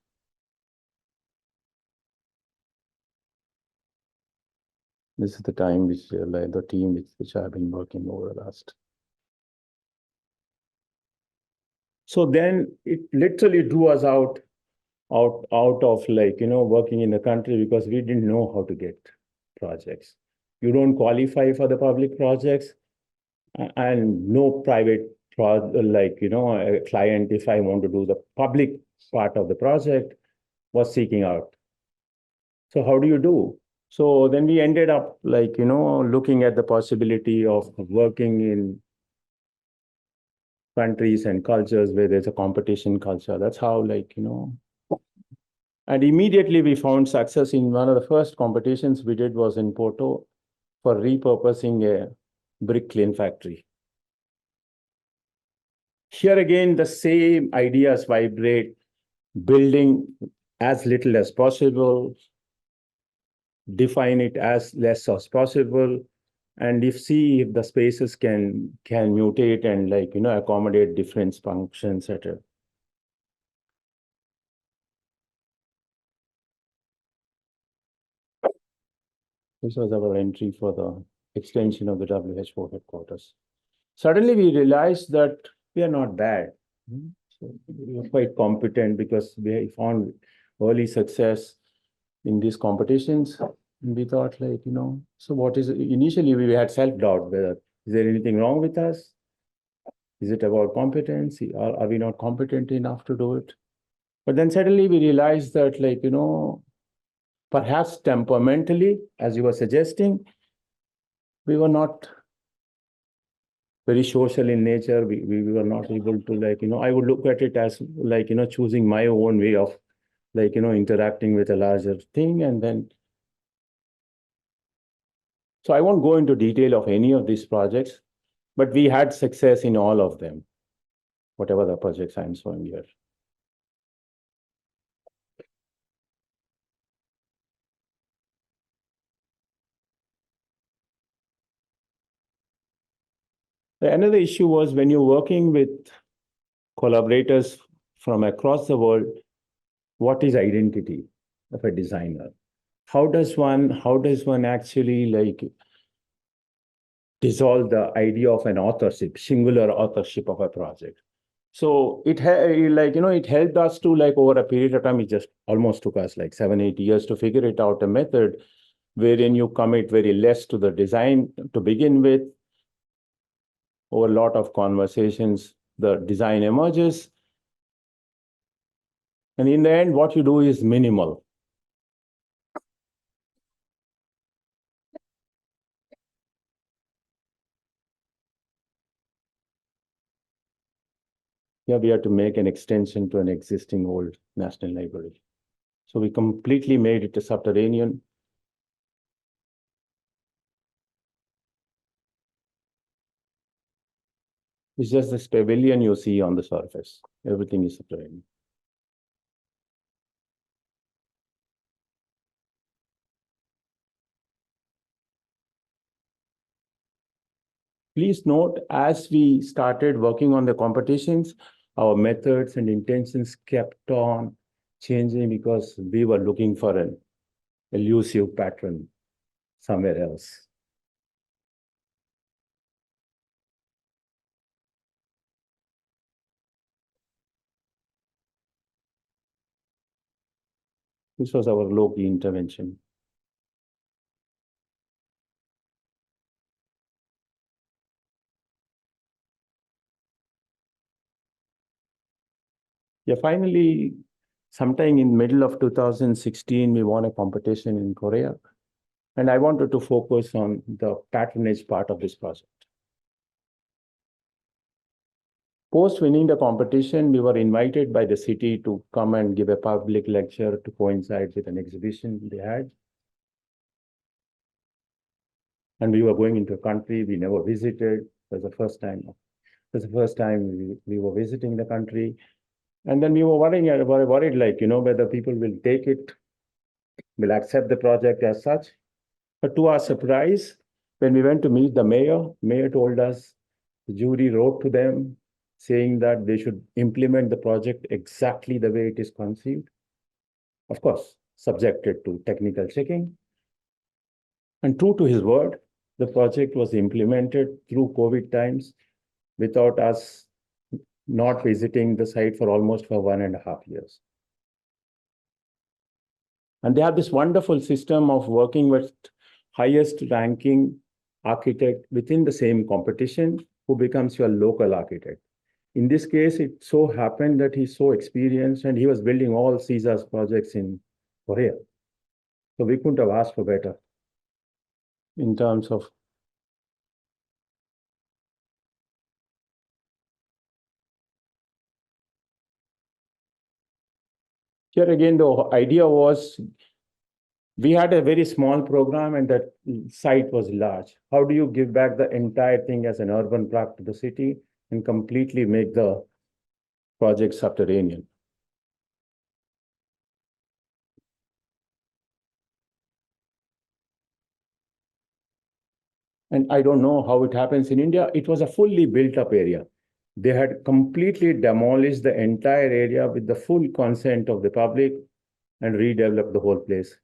This is the time the team which I've been working over the last. So then it literally drew us out of working in the country, because we didn't know how to get projects. You don't qualify for the public projects, and no private a client, if I want to do the public part of the project, was seeking out. So how do you do? So then we ended up looking at the possibility of working in countries and cultures where there's a competition culture. That's how and immediately we found success in one of the first competitions we did was in Porto for repurposing a brick kiln factory. Here again, the same ideas vibrate, building as little as possible, define it as less as possible, and see if the spaces can mutate and accommodate different functions, etc. This was our entry for the extension of the WHO headquarters. Suddenly we realized that we are not bad. So we were quite competent because we found early success in these competitions. And we thought so what is, initially we had self-doubt whether, is there anything wrong with us? Is it about competency? Are we not competent enough to do it? But then suddenly we realized that perhaps temperamentally, as you were suggesting, we were not very social in nature. We were not able to I would look at it as choosing my own way of interacting with a larger thing. And then, so I won't go into detail of any of these projects, but we had success in all of them, whatever the projects I'm showing here. Another issue was when you're working with collaborators from across the world, what is identity of a designer? How does one actually dissolve the idea of an authorship, singular authorship of a project? So it helped us to over a period of time. It just almost took us 7-8 years to figure it out, a method wherein you commit very less to the design to begin with. Over a lot of conversations, the design emerges. And in the end, what you do is minimal. Here we had to make an extension to an existing old National Library. So we completely made it a subterranean. It's just this pavilion you see on the surface. Everything is subterranean. Please note, as we started working on the competitions, our methods and intentions kept on changing because we were looking for an elusive pattern somewhere else. This was our low-key intervention. Yeah, finally, sometime in middle of 2016, we won a competition in Korea. And I wanted to focus on the patronage part of this project. Post winning the competition, we were invited by the city to come and give a public lecture to coincide with an exhibition they had. And we were going into a country we never visited. It was the first time. It was the first time we were visiting the country. And then we were worried, like, whether people will take it, will accept the project as such. But to our surprise, when we went to meet the mayor told us, the jury wrote to them saying that they should implement the project exactly the way it is conceived. Of course, subjected to technical checking. And true to his word, the project was implemented through COVID times without us not visiting the site for almost 1.5 years. And they have this wonderful system of working with highest ranking architect within the same competition who becomes your local architect. In this case, it so happened that he's so experienced and he was building all Caesar's projects in Korea. So we couldn't have asked for better in terms of here again, the idea was we had a very small program and that site was large. How do you give back the entire thing as an urban park to the city and completely make the project subterranean? And I don't know how it happens in India. It was a fully built up area. They had completely demolished the entire area with the full consent of the public and redeveloped the whole place.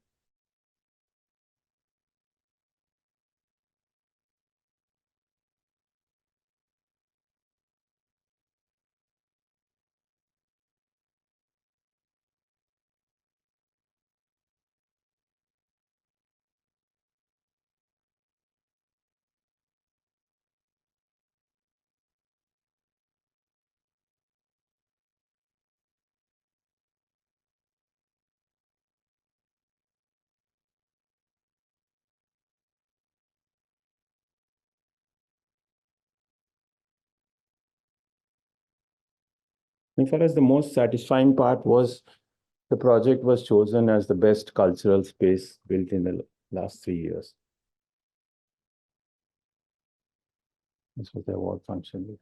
And for us, the most satisfying part was the project was chosen as the best cultural space built in the last 3 years. This was the award function.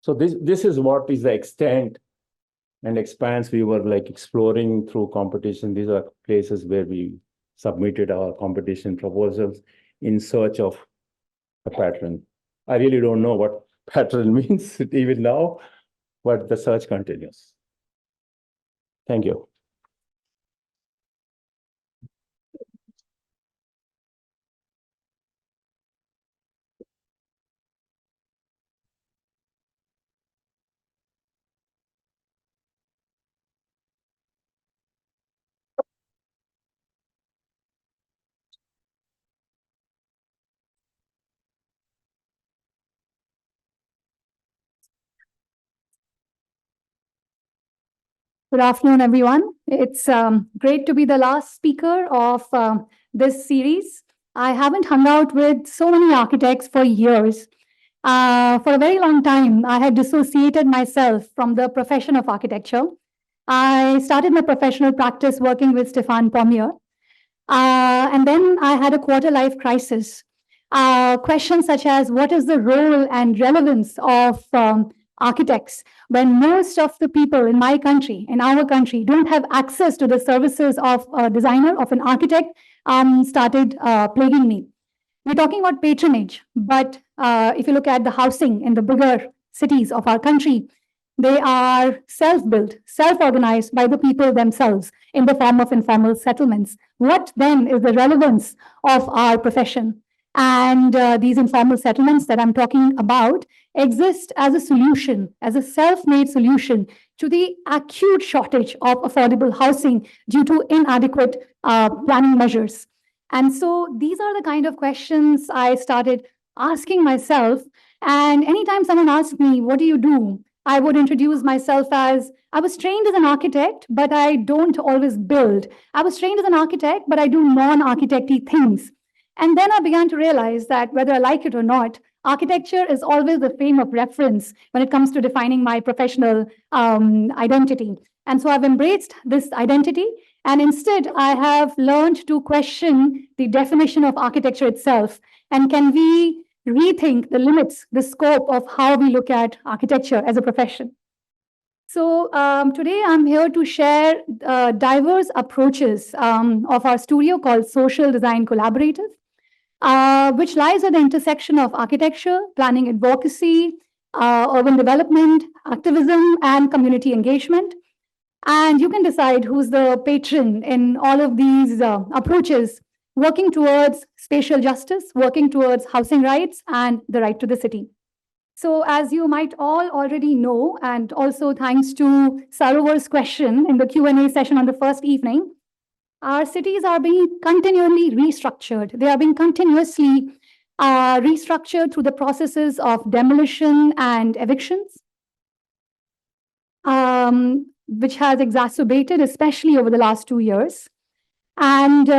So this is what is the extent and expanse we were like exploring through competition. These are places where we submitted our competition proposals in search of a pattern. I really don't know what pattern means even now, but the search continues. Thank you. Good afternoon, everyone. It's great to be the last speaker of this series. I haven't hung out with so many architects for years. For a very long time, I had dissociated myself from the profession of architecture. I started my professional practice working with Stephane Paumier. And then I had a quarter-life crisis Questions such as what is the role and relevance of architects when most of the people in my country, in our country, don't have access to the services of a designer, of an architect, started plaguing me. We're talking about patronage, but if you look at the housing in the bigger cities of our country, they are self-built, self-organized by the people themselves in the form of informal settlements. What then is the relevance of our profession? And these informal settlements that I'm talking about exist as a solution, as a self-made solution to the acute shortage of affordable housing due to inadequate planning measures. And so these are the kind of questions I started asking myself. And anytime someone asks me, what do you do? I would introduce myself as, I was trained as an architect, but I don't always build. I was trained as an architect, but I do non-architecty things. And then I began to realize that whether I like it or not, architecture is always the frame of reference when it comes to defining my professional identity. And so I've embraced this identity. And instead, I have learned to question the definition of architecture itself. And can we rethink the limits, the scope of how we look at architecture as a profession? So today I'm here to share diverse approaches of our studio called Social Design Collaborative, which lies at the intersection of architecture, planning advocacy, urban development, activism, and community engagement. And you can decide who's the patron in all of these approaches, working towards spatial justice, working towards housing rights, and the right to the city. So as you might all already know, and also thanks to Sarovar's question in the Q&A session on the first evening, our cities are being continually restructured. They are being continuously restructured through the processes of demolition and evictions, which has exacerbated, especially over the last 2 years. And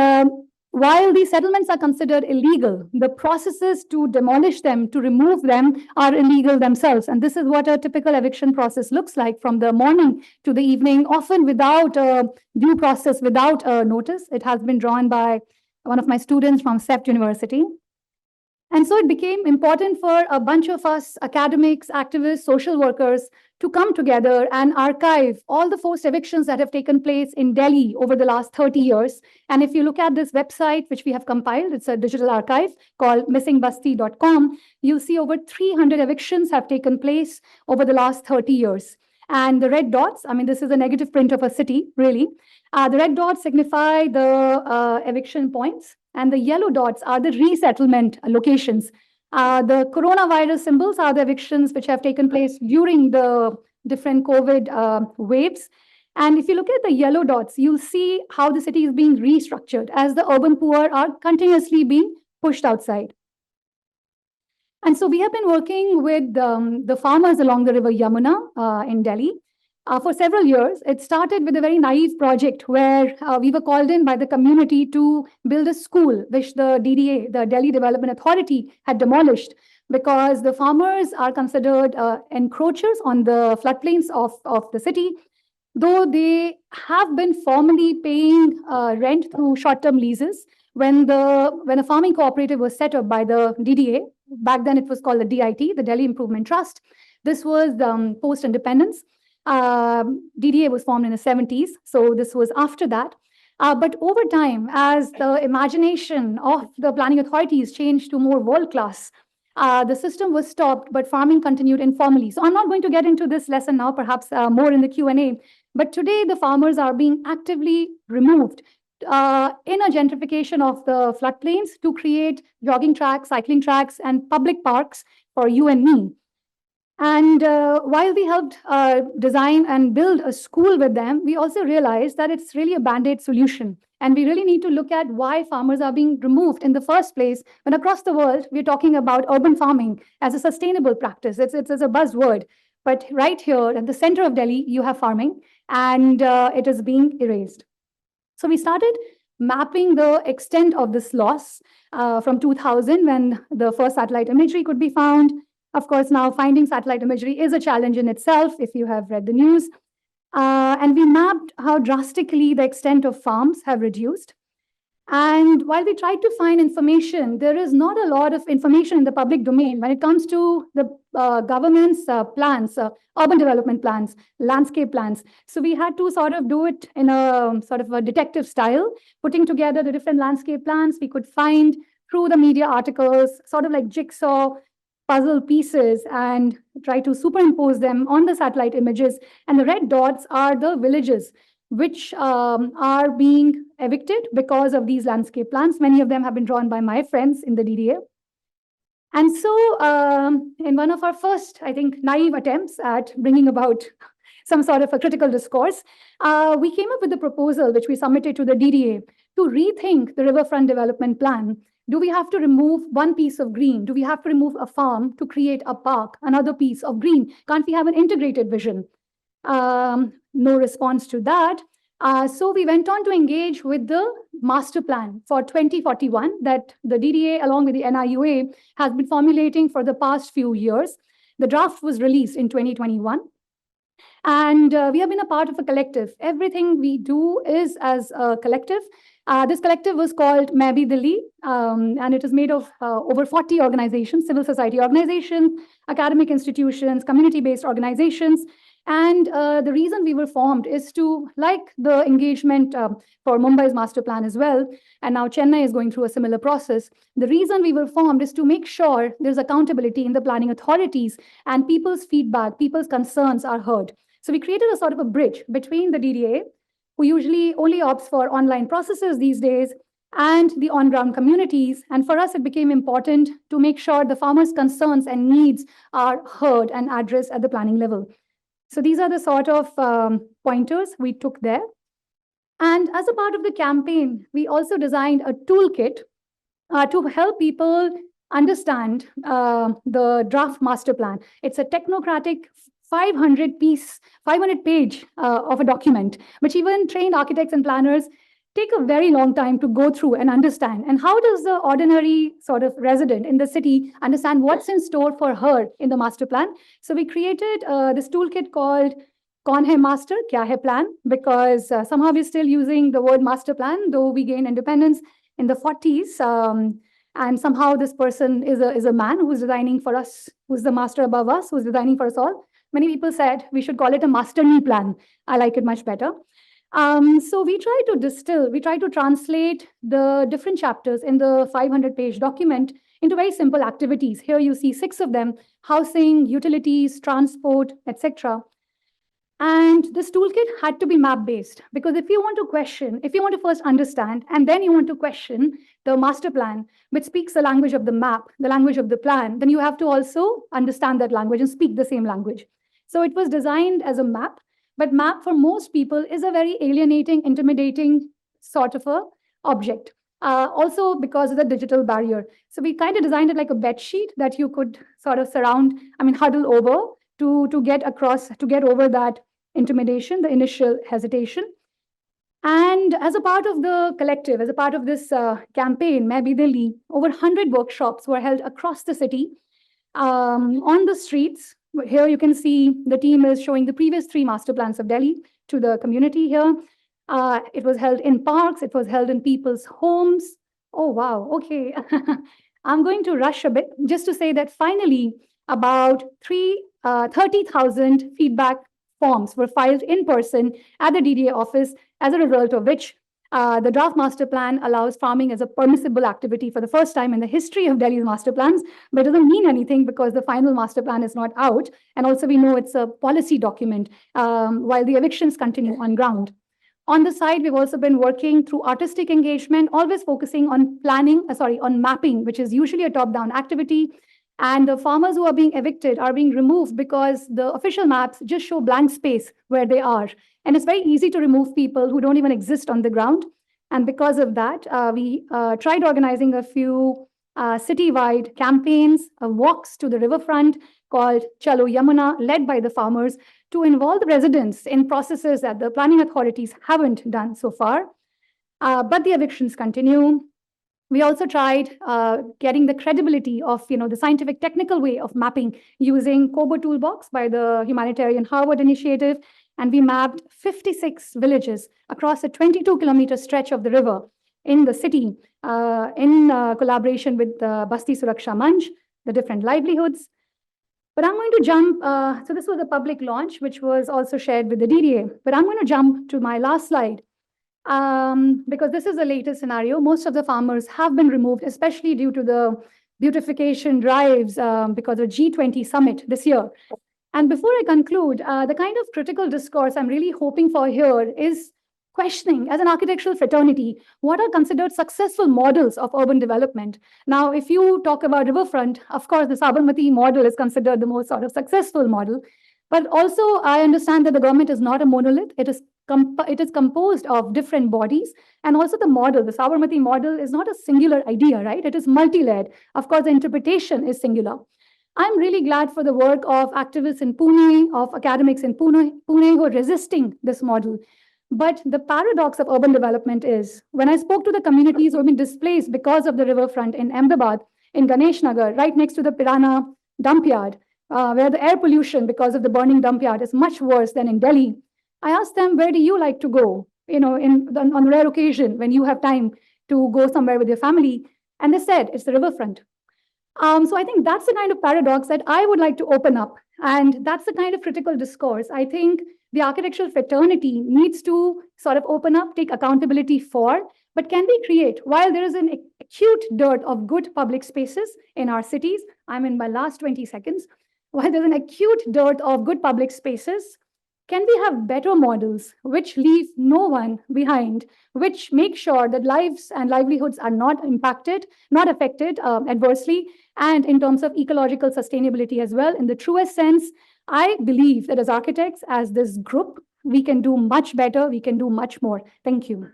while these settlements are considered illegal, the processes to demolish them, to remove them, are illegal themselves. And this is what a typical eviction process looks like, from the morning to the evening, often without a due process, without a notice. It has been drawn by one of my students from Cept University. And so it became important for a bunch of us, academics, activists, social workers, to come together and archive all the forced evictions that have taken place in Delhi over the last 30 years. And if you look at this website, which we have compiled, it's a digital archive called missingbasti.com, you'll see over 300 evictions have taken place over the last 30 years. And the red dots, I mean, this is a negative print of a city, really. The red dots signify the eviction points, and the yellow dots are the resettlement locations. The coronavirus symbols are the evictions which have taken place during the different COVID waves. And if you look at the yellow dots, you'll see how the city is being restructured as the urban poor are continuously being pushed outside. And so we have been working with the farmers along the river Yamuna in Delhi for several years. It started with a very naive project where we were called in by the community to build a school, which the DDA, the Delhi Development Authority, had demolished because the farmers are considered encroachers on the floodplains of the city, though they have been formally paying rent through short-term leases. When a farming cooperative was set up by the DDA, back then it was called the DIT, the Delhi Improvement Trust. This was post-independence. DDA was formed in the 70s, so this was after that. But over time, as the imagination of the planning authorities changed to more world-class, the system was stopped, but farming continued informally. So I'm not going to get into this lesson now, perhaps more in the Q&A. But today, the farmers are being actively removed in a gentrification of the floodplains to create jogging tracks, cycling tracks, and public parks for you and me. And while we helped design and build a school with them, we also realized that it's really a Band-Aid solution. And we really need to look at why farmers are being removed in the first place, when across the world, we're talking about urban farming as a sustainable practice. It's a buzzword. But right here at the center of Delhi, you have farming, and it is being erased. So we started mapping the extent of this loss from 2000, when the first satellite imagery could be found. Of course, now finding satellite imagery is a challenge in itself, if you have read the news. And we mapped how drastically the extent of farms have reduced. And while we tried to find information, there is not a lot of information in the public domain when it comes to the government's plans, urban development plans, landscape plans. So we had to sort of do it in a sort of a detective style, putting together the different landscape plans we could find through the media articles, sort of like jigsaw puzzle pieces, and try to superimpose them on the satellite images. And the red dots are the villages which are being evicted because of these landscape plans. Many of them have been drawn by my friends in the DDA. And so in one of our first, I think, naive attempts at bringing about some sort of a critical discourse, we came up with a proposal which we submitted to the DDA to rethink the riverfront development plan. Do we have to remove one piece of green? Do we have to remove a farm to create a park, another piece of green? Can't we have an integrated vision? No response to that. So we went on to engage with the master plan for 2041 that the DDA, along with the NIUA, has been formulating for the past few years. The draft was released in 2021. And we have been a part of a collective. Everything we do is as a collective. This collective was called Maybe Delhi, and it is made of over 40 organizations, civil society organizations, academic institutions, community-based organizations. And the reason we were formed is to, like the engagement for Mumbai's master plan as well, and now Chennai is going through a similar process. The reason we were formed is to make sure there's accountability in the planning authorities and people's feedback, people's concerns are heard. So we created a sort of a bridge between the DDA, who usually only opts for online processes these days, and the on-ground communities. And for us, it became important to make sure the farmers' concerns and needs are heard and addressed at the planning level. So these are the sort of pointers we took there. And as a part of the campaign, we also designed a toolkit to help people understand the draft master plan. It's a technocratic 500-page of a document, which even trained architects and planners take a very long time to go through and understand. And how does the ordinary sort of resident in the city understand what's in store for her in the master plan? So we created this toolkit called Kaun Hai Master, Kya Hai Plan, because somehow we're still using the word master plan, though we gained independence in the 40s. And somehow this person is a man who's designing for us, who's the master above us, who's designing for us all. Many people said we should call it a masterly plan. I like it much better. So we try to translate the different chapters in the 500-page document into very simple activities. Here you see 6 of them: housing, utilities, transport, etc. And this toolkit had to be map-based, because if you want to first understand, and then you want to question the master plan, which speaks the language of the map, the language of the plan, then you have to also understand that language and speak the same language. So it was designed as a map, but map for most people is a very alienating, intimidating sort of a object. Also because of the digital barrier. So we kind of designed it like a bed sheet that you could sort of huddle over to get over that intimidation, the initial hesitation. And as a part of the collective, as a part of this campaign, Maybe Delhi, over 100 workshops were held across the city on the streets. Here you can see the team is showing the previous 3 master plans of Delhi to the community here. It was held in parks. It was held in people's homes. Oh, wow. Okay. I'm going to rush a bit just to say that finally about 30,000 feedback forms were filed in person at the DDA office, as a result of which the draft master plan allows farming as a permissible activity for the first time in the history of Delhi's master plans, but it doesn't mean anything because the final master plan is not out. And also we know it's a policy document while the evictions continue on ground. On the side, we've also been working through artistic engagement, always focusing on on mapping, which is usually a top-down activity. And the farmers who are being evicted are being removed because the official maps just show blank space where they are. And it's very easy to remove people who don't even exist on the ground. And because of that, we tried organizing a few citywide campaigns, walks to the riverfront called Chalo Yamuna, led by the farmers, to involve the residents in processes that the planning authorities haven't done so far. But the evictions continue. We also tried getting the credibility of the scientific technical way of mapping using Kobo Toolbox by the Humanitarian Harvard Initiative. And we mapped 56 villages across a 22-kilometer stretch of the river. in the city in collaboration with Basti Suraksha Manch, the different livelihoods. But I'm going to jump, so this was a public launch, which was also shared with the DDA. But I'm going to jump to my last slide because this is the latest scenario. Most of the farmers have been removed, especially due to the beautification drives because of G20 summit this year. And before I conclude, the kind of critical discourse I'm really hoping for here is questioning, as an architectural fraternity, what are considered successful models of urban development. Now, if you talk about riverfront, of course, the Sabarmati model is considered the most sort of successful model. But also, I understand that the government is not a monolith. It is composed of different bodies. And also the model, the Sabarmati model, is not a singular idea, right? It is multi-layered. Of course, the interpretation is singular. I'm really glad for the work of activists in Pune, of academics in Pune who are resisting this model. But the paradox of urban development is, when I spoke to the communities who have been displaced because of the riverfront in Ahmedabad, in Ganesh Nagar, right next to the Pirana dump yard, where the air pollution because of the burning dump yard is much worse than in Delhi, I asked them, where do you like to go? On rare occasion, when you have time to go somewhere with your family. And they said, it's the riverfront. So I think that's the kind of paradox that I would like to open up. And that's the kind of critical discourse I think the architectural fraternity needs to sort of open up, take accountability for. But can we create, while there is an acute dearth of good public spaces in our cities, I'm in my last 20 seconds, while there's an acute dearth of good public spaces, can we have better models which leave no one behind, which make sure that lives and livelihoods are not impacted, not affected adversely, and in terms of ecological sustainability as well? In the truest sense, I believe that as architects, as this group, we can do much better, we can do much more. Thank you.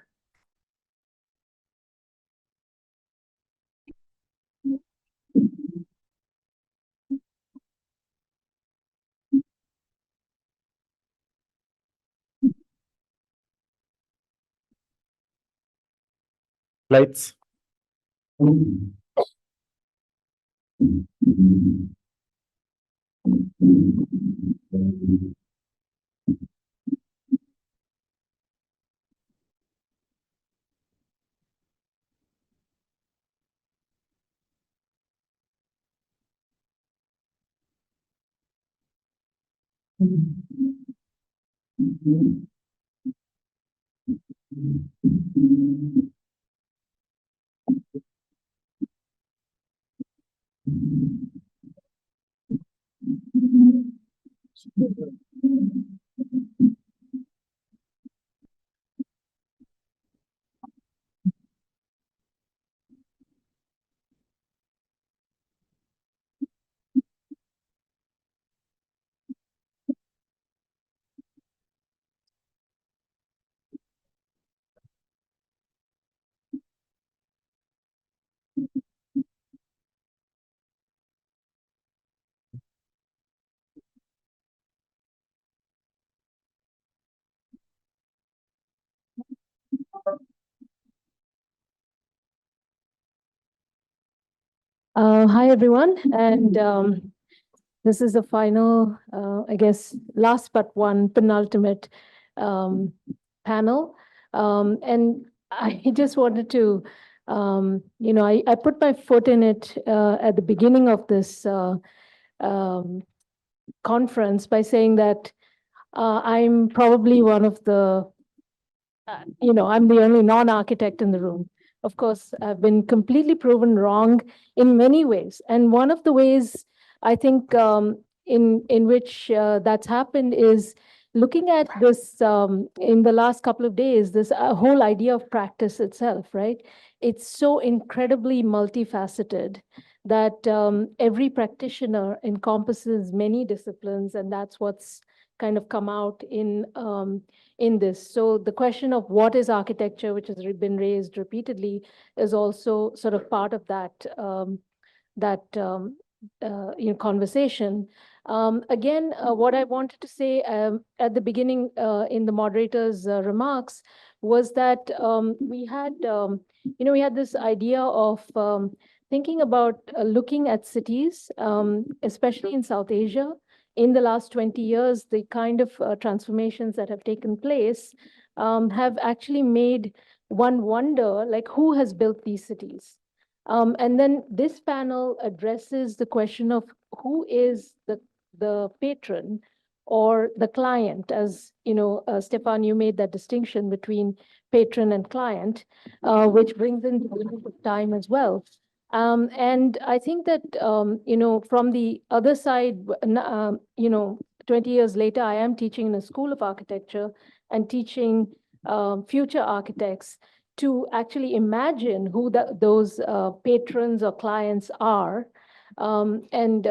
Lights. Hi, everyone. And this is the final, I guess, last but one penultimate panel. And I just wanted to, I put my foot in it at the beginning of this conference by saying that I'm probably one of the, I'm the only non-architect in the room. Of course, I've been completely proven wrong in many ways. And one of the ways I think in which that's happened is looking at this in the last couple of days, this whole idea of practice itself, right? It's so incredibly multifaceted that every practitioner encompasses many disciplines, and that's what's kind of come out in this. So the question of what is architecture, which has been raised repeatedly, is also sort of part of that conversation. Again, what I wanted to say at the beginning in the moderator's remarks was that we had this idea of thinking about looking at cities, especially in South Asia. In the last 20 years, the kind of transformations that have taken place have actually made one wonder, like, who has built these cities? And then this panel addresses the question of who is the patron or the client. As you know, Stephane, you made that distinction between patron and client, which brings in the element of time as well. And I think that, from the other side, 20 years later, I am teaching in a school of architecture and teaching future architects to actually imagine who those patrons or clients are. And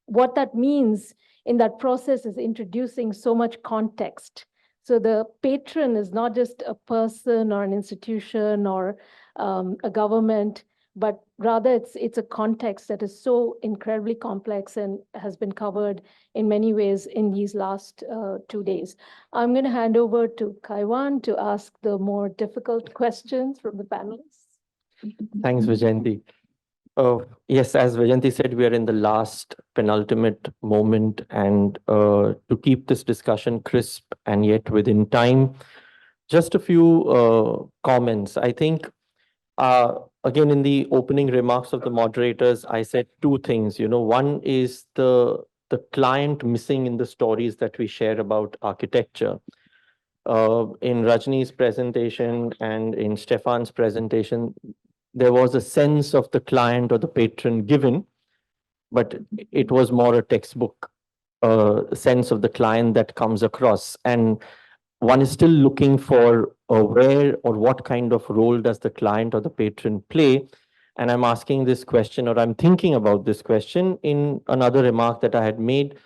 what that means in that process is introducing so much context. So the patron is not just a person or an institution or a government, but rather it's a context that is so incredibly complex and has been covered in many ways in these last 2 days. I'm going to hand over to Kaiwan to ask the more difficult questions from the panelists. Thanks, Vyjayanthi. Yes, as Vyjayanthi said, we are in the last penultimate moment, and to keep this discussion crisp and yet within time, just a few comments. I think, again, in the opening remarks of the moderators, I said two things. One is the client missing in the stories that we share about architecture. In Rajni's presentation and in Stephane's presentation, there was a sense of the client or the patron given, but it was more a textbook sense of the client that comes across. And one is still looking for where or what kind of role does the client or the patron play. And I'm asking this question, or I'm thinking about this question in another remark that I had made,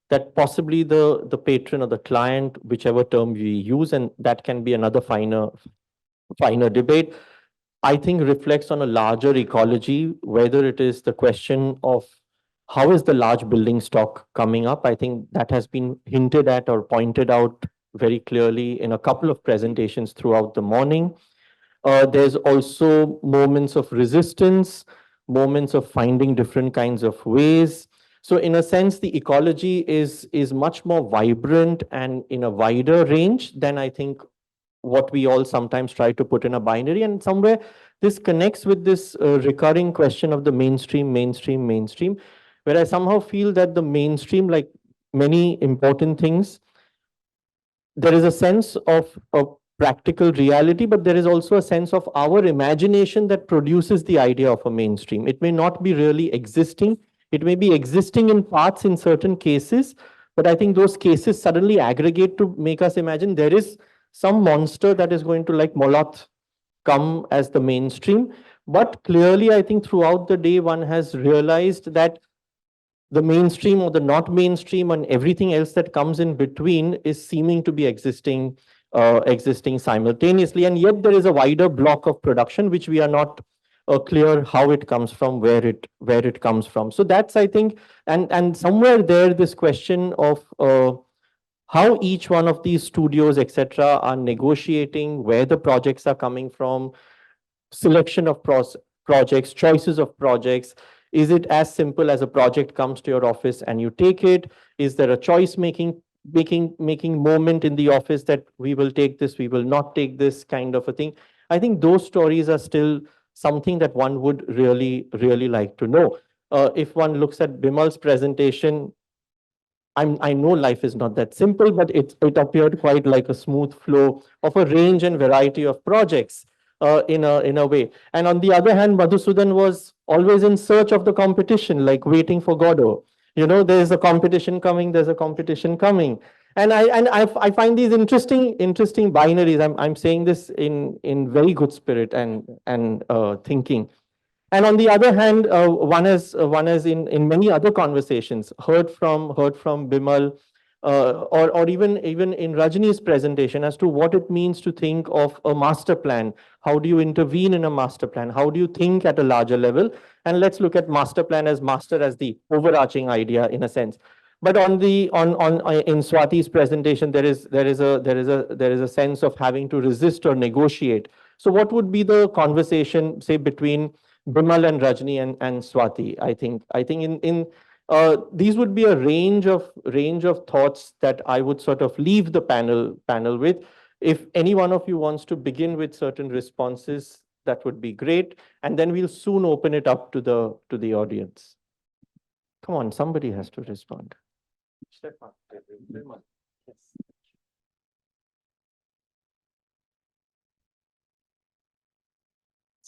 that possibly the patron or the client, whichever term we use, and that can be another finer debate, I think reflects on a larger ecology, whether it is the question of how is the large building stock coming up. I think that has been hinted at or pointed out very clearly in a couple of presentations throughout the morning. There's also moments of resistance, moments of finding different kinds of ways. So in a sense, the ecology is much more vibrant and in a wider range than I think what we all sometimes try to put in a binary. And somewhere this connects with this recurring question of the mainstream, where I somehow feel that the mainstream, like many important things, there is a sense of practical reality, but there is also a sense of our imagination that produces the idea of a mainstream. It may not be really existing. It may be existing in parts in certain cases, but I think those cases suddenly aggregate to make us imagine there is some monster that is going to, like Moloch, come as the mainstream. But clearly, I think throughout the day, one has realized that the mainstream or the not mainstream and everything else that comes in between is seeming to be existing simultaneously. And yet there is a wider block of production, which we are not clear how it comes from, where it comes from. So that's, I think, and somewhere there, this question of how each one of these studios, etc., are negotiating, where the projects are coming from, selection of projects, choices of projects. Is it as simple as a project comes to your office and you take it? Is there a choice making moment in the office that we will take this, we will not take this kind of a thing? I think those stories are still something that one would really like to know. If one looks at Bimal's presentation, I know life is not that simple, but it appeared quite like a smooth flow of a range and variety of projects in a way. And on the other hand, Madhusudhan was always in search of the competition, like waiting for Godot. There's a competition coming, there's a competition coming. And I find these interesting binaries. I'm saying this in very good spirit and thinking. And on the other hand, one has in many other conversations heard from Bimal or even in Rajni's presentation as to what it means to think of a master plan. How do you intervene in a master plan? How do you think at a larger level? And let's look at master plan as the overarching idea in a sense. But in Swati's presentation, there is a sense of having to resist or negotiate. So what would be the conversation, say, between Bimal and Rajni and Swati? I think in these would be a range of thoughts that I would sort of leave the panel with. If any one of you wants to begin with certain responses, that would be great. And then we'll soon open it up to the audience. Come on, somebody has to respond. Stephane, Bimal. Yes.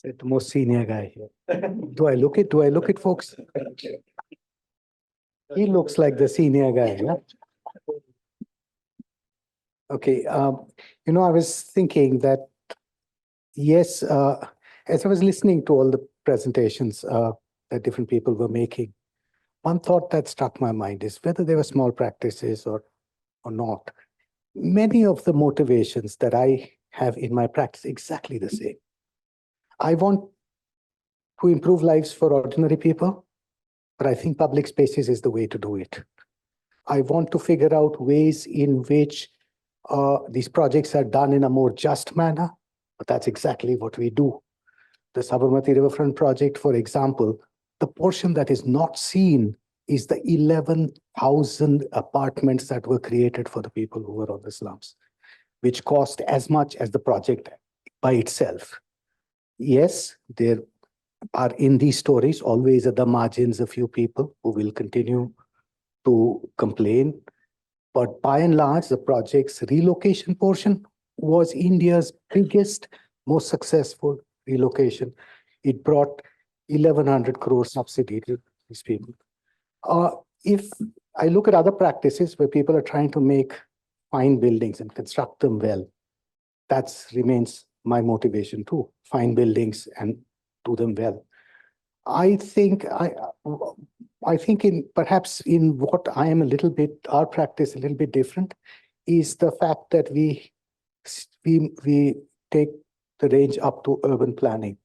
It's the most senior guy here. Do I look it, folks? He looks like the senior guy, yeah? Okay, I was thinking that, yes, as I was listening to all the presentations that different people were making, one thought that struck my mind is whether they were small practices or not. Many of the motivations that I have in my practice exactly the same. I want to improve lives for ordinary people, but I think public spaces is the way to do it. I want to figure out ways in which these projects are done in a more just manner, but that's exactly what we do. The Sabarmati Riverfront project, for example, the portion that is not seen is the 11,000 apartments that were created for the people who were on the slums, which cost as much as the project by itself. Yes, there are in these stories always at the margins a few people who will continue to complain. But by and large, the project's relocation portion was India's biggest, most successful relocation. It brought 1,100 crore subsidy to these people. If I look at other practices where people are trying to make fine buildings and construct them well, that remains my motivation too, fine buildings and do them well. I think perhaps in what I am our practice a little bit different is the fact that we take the range up to urban planning.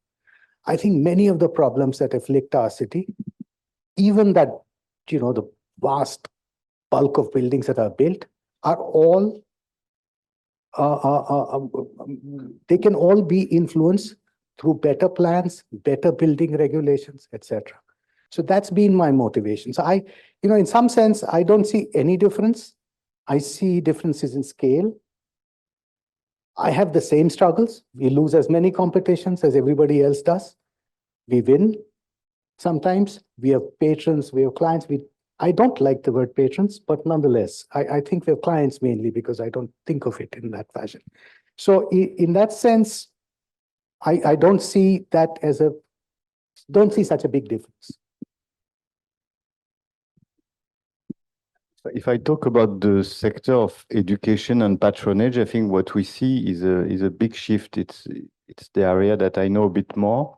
I think many of the problems that afflict our city, even that, the vast bulk of buildings that are built are all, they can all be influenced through better plans, better building regulations, etc. So that's been my motivation. So in some sense, I don't see any difference. I see differences in scale. I have the same struggles. We lose as many competitions as everybody else does. We win sometimes. We have patrons, we have clients. I don't like the word patrons, but nonetheless, I think we have clients mainly because I don't think of it in that fashion. So in that sense, I don't see that don't see such a big difference. If I talk about the sector of education and patronage, I think what we see is a big shift. It's the area that I know a bit more.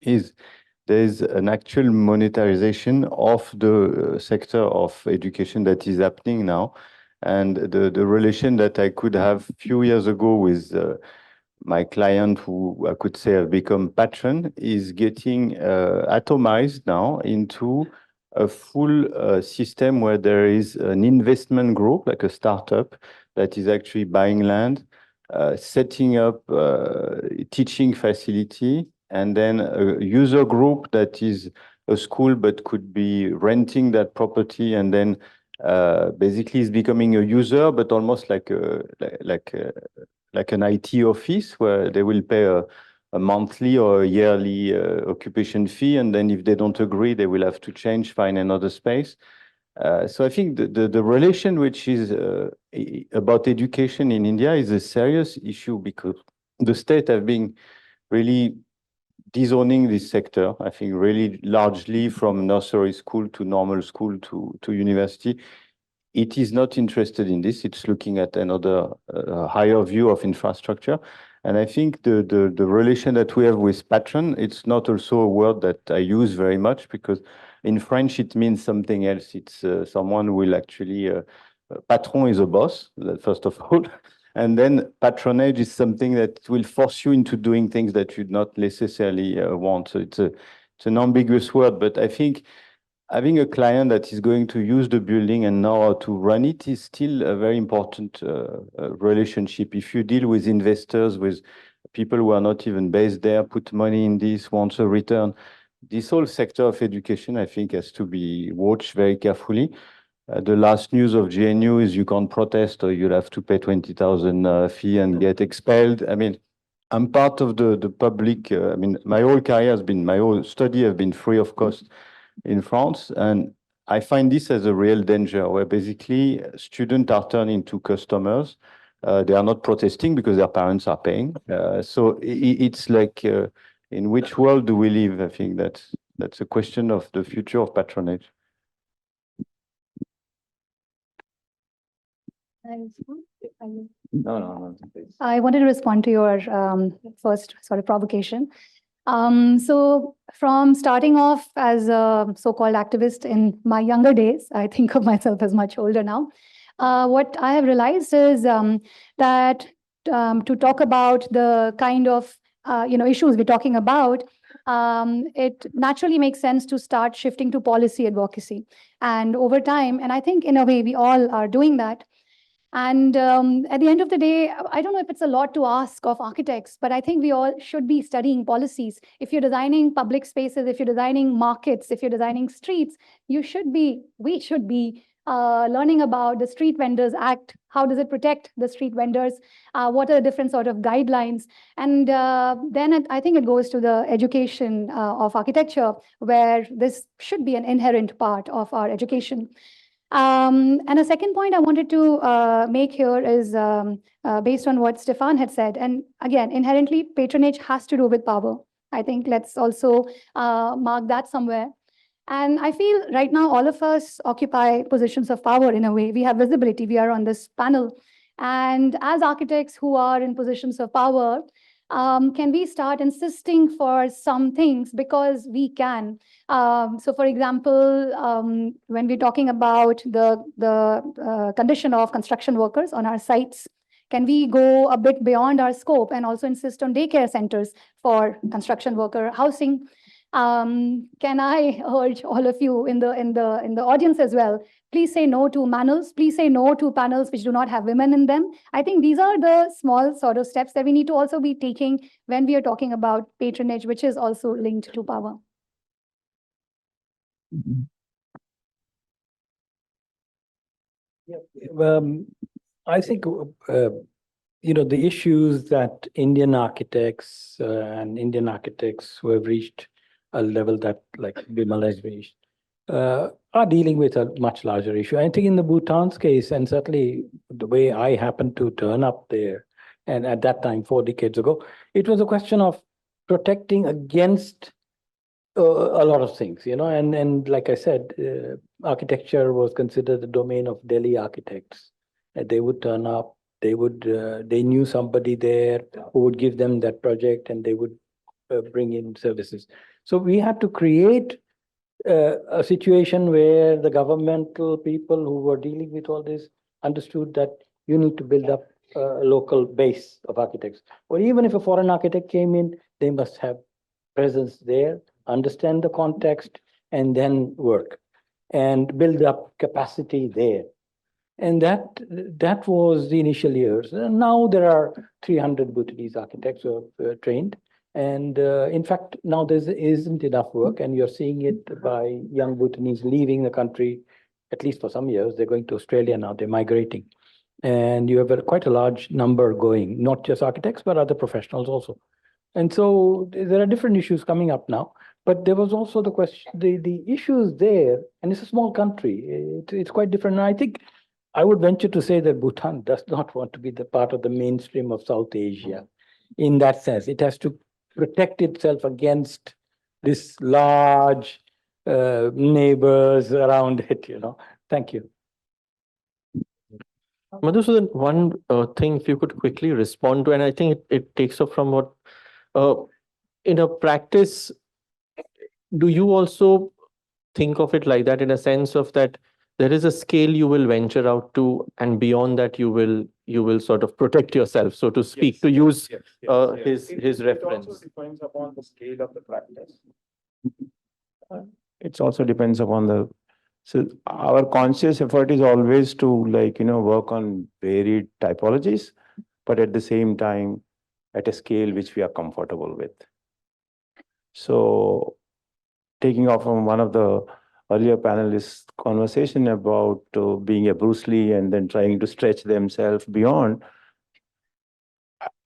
There's an actual monetarization of the sector of education that is happening now, and the relation that I could have a few years ago with my client, who I could say have become patron, is getting atomized now into a full system where there is an investment group, like a startup, that is actually buying land, setting up teaching facility, and then a user group that is a school but could be renting that property, and then basically is becoming a user, but almost like an IT office where they will pay a monthly or a yearly occupation fee, and then if they don't agree, they will have to find another space. So I think the relation which is about education in India is a serious issue, because the state have been really disowning this sector, I think really largely from nursery school to normal school to university. It is not interested in this. It's looking at another higher view of infrastructure. And I think the relation that we have with patron, it's not also a word that I use very much, because in French it means something else. It's someone who will actually, patron is a boss, first of all. And then patronage is something that will force you into doing things that you'd not necessarily want. So it's an ambiguous word, but I think having a client that is going to use the building and know how to run it is still a very important relationship. If you deal with investors, with people who are not even based there, put money in this, wants a return, this whole sector of education, I think, has to be watched very carefully. the last news of GNU is you can't protest or you'll have to pay 20,000 fee and get expelled. I mean, I'm part of the public. I mean, my whole career has been, my whole study have been free of cost in France. And I find this as a real danger where basically students are turned into customers. They are not protesting because their parents are paying. So it's like, in which world do we live? I think that's a question of the future of patronage. No, please. I wanted to respond to your first sort of provocation. So from starting off as a so-called activist in my younger days, I think of myself as much older now. What I have realized is that to talk about the kind of issues we're talking about, it naturally makes sense to start shifting to policy advocacy. And over time, and I think in a way we all are doing that. And at the end of the day, I don't know if it's a lot to ask of architects, but I think we all should be studying policies. If you're designing public spaces, if you're designing markets, if you're designing streets, we should be learning about the Street Vendors Act. How does it protect the street vendors? What are the different sort of guidelines? And then I think it goes to the education of architecture, where this should be an inherent part of our education. And a second point I wanted to make here is based on what Stephane had said. And again, inherently, patronage has to do with power. I think let's also mark that somewhere. And I feel right now, all of us occupy positions of power in a way. We have visibility. We are on this panel. And as architects who are in positions of power, can we start insisting for some things because we can? So for example, when we're talking about the condition of construction workers on our sites, can we go a bit beyond our scope and also insist on daycare centers for construction worker housing? Can I urge all of you in the audience as well, please say no to panels. Please say no to panels which do not have women in them. I think these are the small sort of steps that we need to also be taking when we are talking about patronage, which is also linked to power. I think, the issues that Indian architects and Indian architects who have reached a level that like Bimal has reached are dealing with a much larger issue. I think in the Bhutan's case, and certainly the way I happened to turn up there, and at that time, 4 decades ago, it was a question of protecting against a lot of things, and like I said, architecture was considered the domain of Delhi architects. And they would turn up, they knew somebody there who would give them that project, and they would bring in services. So we had to create a situation where the governmental people who were dealing with all this understood that you need to build up a local base of architects. Or even if a foreign architect came in, they must have presence there, understand the context, and then work and build up capacity there. And that was the initial years. And now there are 300 Bhutanese architects who are trained. And in fact, now there isn't enough work, and you're seeing it by young Bhutanese leaving the country, at least for some years. They're going to Australia now, they're migrating. And you have quite a large number going, not just architects, but other professionals also. And so there are different issues coming up now. But there was also the question, the issues there, and it's a small country. It's quite different. And I think I would venture to say that Bhutan does not want to be the part of the mainstream of South Asia. In that sense, it has to protect itself against this large neighbors around it, Thank you. Madhusudhan, one thing, if you could quickly respond to, and I think it takes off from what, in a practice, do you also think of it like that, in a sense of that there is a scale you will venture out to, and beyond that you will sort of protect yourself, so to speak, Yes, to use his It reference. also depends upon the scale of the practice. It also depends upon so our conscious effort is always to work on varied typologies, but at the same time at a scale which we are comfortable with. So taking off from one of the earlier panelists' conversation about being a Bruce Lee and then trying to stretch themselves beyond.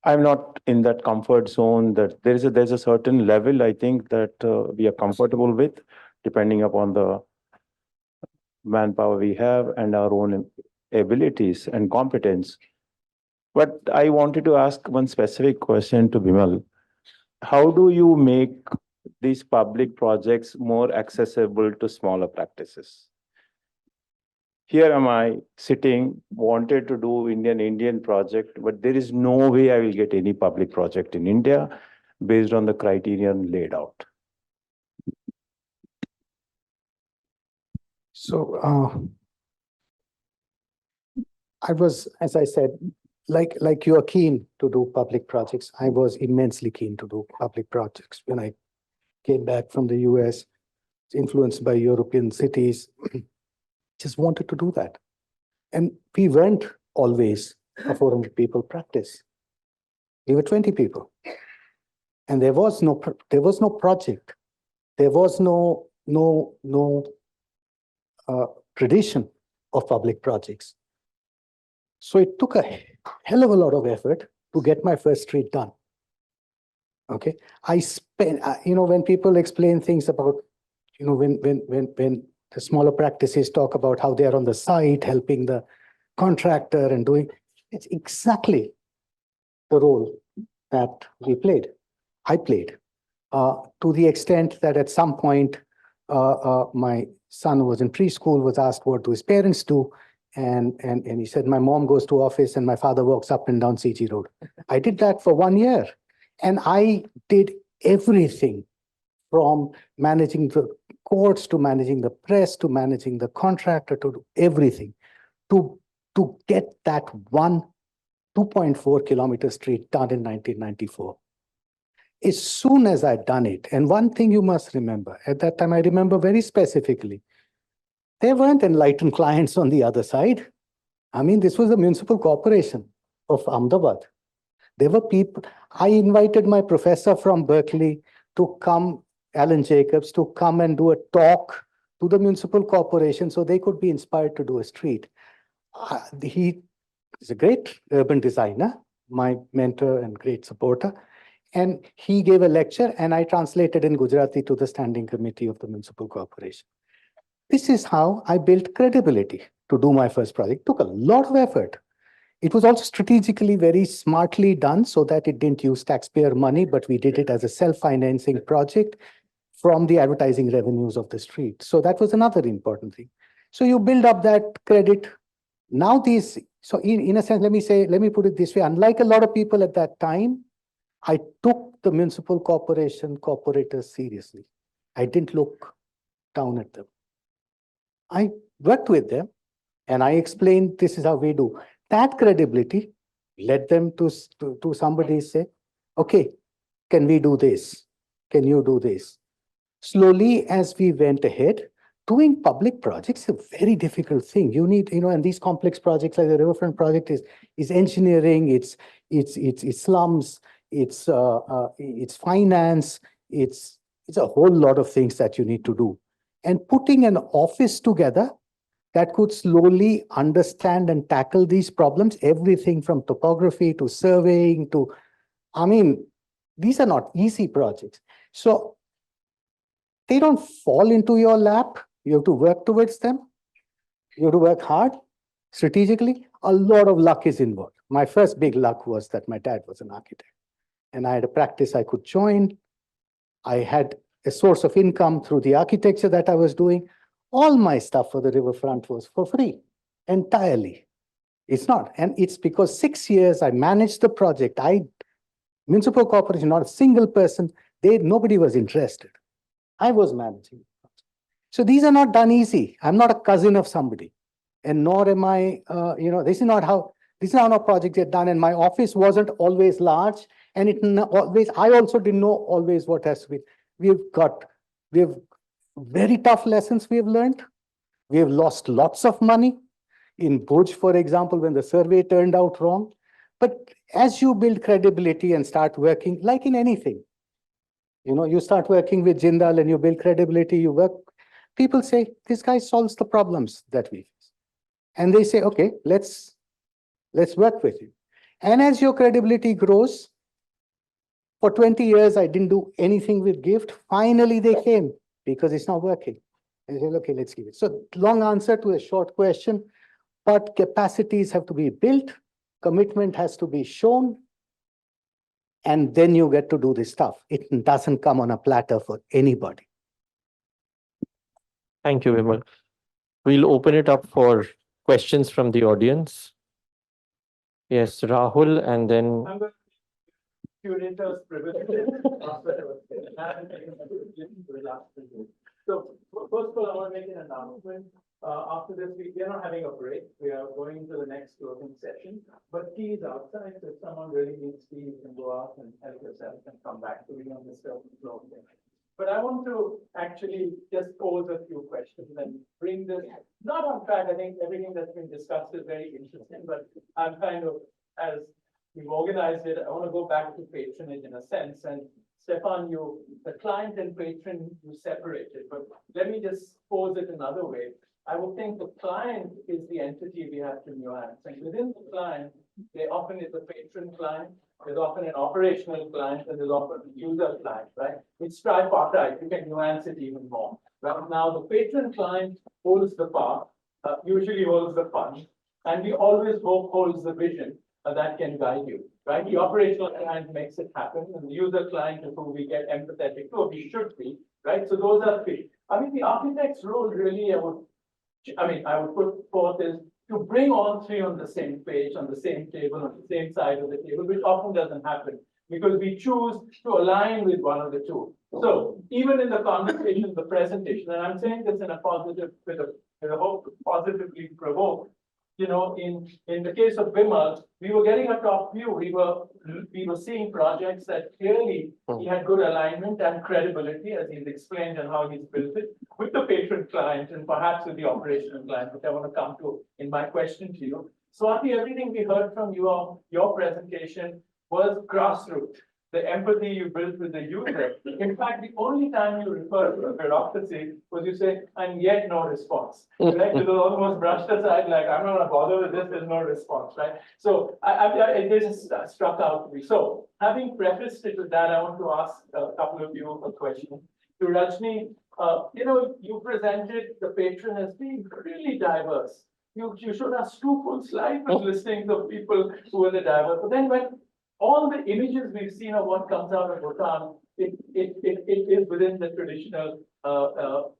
I'm not in that comfort zone that there's a certain level I think that we are comfortable with, depending upon the manpower we have and our own abilities and competence. But I wanted to ask one specific question to Bimal. How do you make these public projects more accessible to smaller practices? Here am I sitting, wanted to do Indian project, but there is no way I will get any public project in India based on the criterion laid out. So I was, as I said, like you are keen to do public projects. I was immensely keen to do public projects when I came back from the US, influenced by European cities, just wanted to do that. And we weren't always a 400 people practice. We were 20 people. And there was no project. There was no tradition of public projects. So it took a hell of a lot of effort to get my first street done. Okay, I spent, when people explain things about, when the smaller practices talk about how they are on the site helping the contractor and doing, it's exactly the role that I played, to the extent that at some point, my son who was in preschool was asked what do his parents do. And he said, my mom goes to office and my father walks up and down CG Road. I did that for 1 year. And I did everything from managing the courts to managing the press to managing the contractor to do everything to get that 2.4 kilometer street done in 1994. As soon as I'd done it, and one thing you must remember, at that time I remember very specifically, there weren't enlightened clients on the other side. I mean, this was the municipal corporation of Ahmedabad. There were people, I invited my professor from Berkeley to come, Alan Jacobs, to come and do a talk to the municipal corporation so they could be inspired to do a street. He is a great urban designer, my mentor and great supporter. And he gave a lecture and I translated in Gujarati to the standing committee of the municipal corporation. This is how I built credibility to do my first project. It took a lot of effort. It was also strategically very smartly done so that it didn't use taxpayer money, but we did it as a self-financing project from the advertising revenues of the street. So that was another important thing. So you build up that credit. Now so in a sense, let me put it this way. Unlike a lot of people at that time, I took the municipal corporators seriously. I didn't look down at them. I worked with them and I explained this is how we do. That credibility led them to somebody say, okay, can we do this? Can you do this? Slowly, as we went ahead, doing public projects is a very difficult thing. You need, and these complex projects like the riverfront project is engineering, it's slums, it's finance, it's a whole lot of things that you need to do. And putting an office together that could slowly understand and tackle these problems, everything from topography to surveying to, these are not easy projects. So they don't fall into your lap. You have to work towards them. You have to work hard, strategically. A lot of luck is involved. My first big luck was that my dad was an architect. And I had a practice I could join. I had a source of income through the architecture that I was doing. All my stuff for the riverfront was for free, entirely. It's not. And it's because 6 years I managed the project. Municipal corporation, not a single person, nobody was interested. I was managing the project. So these are not done easy. I'm not a cousin of somebody. And nor am I, this is not how projects get done. And my office wasn't always large. And I also didn't know always what has to be. We have very tough lessons we have learned. We have lost lots of money. In Bhuj, for example, when the survey turned out wrong. But as you build credibility and start working, like in anything, you start working with Jindal and you build credibility, you work people say, this guy solves the problems that we face. And they say, okay, let's work with you. And as your credibility grows, for 20 years, I didn't do anything with gift. Finally, they came because it's not working. And they said, okay, let's give it. So long answer to a short question, but capacities have to be built, commitment has to be shown, and then you get to do this stuff. It doesn't come on a platter for anybody. Thank you, Bimal. We'll open it up for questions from the audience. Yes, Rahul, and then Curators privilege. So first of all, I want to make an announcement. After this, we are not having a break. We are going to the next closing session. But tea is outside, so if someone really needs tea, you can go out and help yourself and come back. So we don't disturb the flow. But I want to actually just pose a few questions and bring this, not on track. I think everything that's been discussed is very interesting, but I'm kind of, as we've organized it, I want to go back to patronage in a sense. And Stephane, the client and patron, you separated, but let me just pose it another way. I would think the client is the entity we have to nuance. And within the client, there often is a patron client, there's often an operational client, and there's often a user client, right? It's tripartite, you can nuance it even more. Right now, the patron client holds the power, usually holds the fund, and we always hope holds the vision that can guide you, right? The operational client makes it happen, and the user client to whom we get empathetic to, or we should be, right? So those are three. I mean, the architect's role really, I would put forth is to bring all three on the same page, on the same table, on the same side of the table, which often doesn't happen because we choose to align with one of the two. So even in the conversation, the presentation, and I'm saying this in a positive, with a hope to positively provoke, you know, in the case of Bimal, we were getting a top view. We were seeing projects that clearly he had good alignment and credibility, as he's explained and how he's built it, with the patron client and perhaps with the operational client, which I want to come to in my question to you. Swati, everything we heard from you, your presentation was grassroots. The empathy you built with the user. In fact, the only time you refer to a bureaucracy was you say, and yet no response. Right? It was almost brushed aside, like, I'm not going to bother with this, there's no response, right? So it just struck out to me. So having prefaced it with that, I want to ask a couple of you a question. To Rajni, you know, you presented the patron as being really diverse. You showed us 2 full slides of listening to people who were the diverse. But then when all the images we've seen of what comes out of Bhutan, it is within the traditional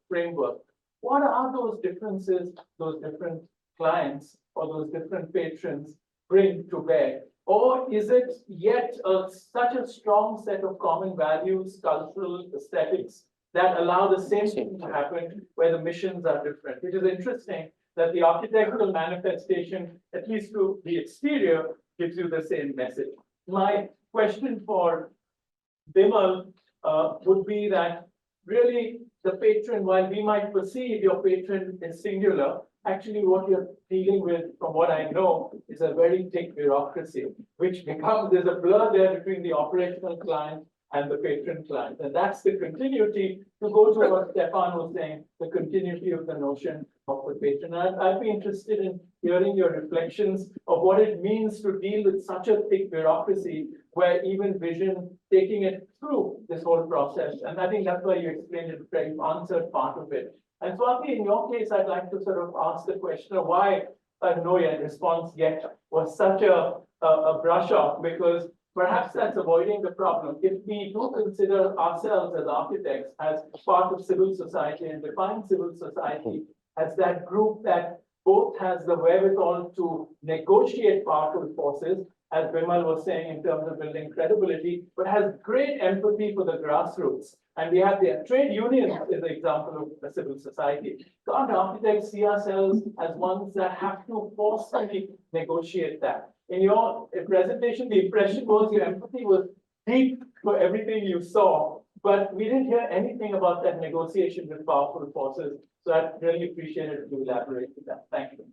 framework. What are those differences, those different clients or those different patrons bring to bear? Or is it yet such a strong set of common values, cultural aesthetics that allow the same thing to happen where the missions are different? Which is interesting that the architectural manifestation, at least to the exterior, gives you the same message. My question for Bimal would be that really the patron, while we might perceive your patron is singular, actually what you're dealing with, from what I know, is a very thick bureaucracy, which becomes, there's a blur there between the operational client and the patron client. And that's the continuity, to go to what Stephane was saying, the continuity of the notion of the patron. I'd be interested in hearing your reflections of what it means to deal with such a thick bureaucracy, where even vision, taking it through this whole process. And I think that's why you explained it, very answered part of it. And Swati, in your case, I'd like to sort of ask the question of why no response yet was such a brush off, because perhaps that's avoiding the problem. If we do consider ourselves as architects, as part of civil society, and define civil society as that group that both has the wherewithal to negotiate powerful forces, as Bimal was saying in terms of building credibility, but has great empathy for the grassroots. And we have the trade unions as an example of a civil society. Can't architects see ourselves as ones that have to forcefully negotiate that? In your presentation, the impression was your empathy was deep for everything you saw, but we didn't hear anything about that negotiation with powerful forces. So I'd really appreciate it if you elaborate with that. Thank you.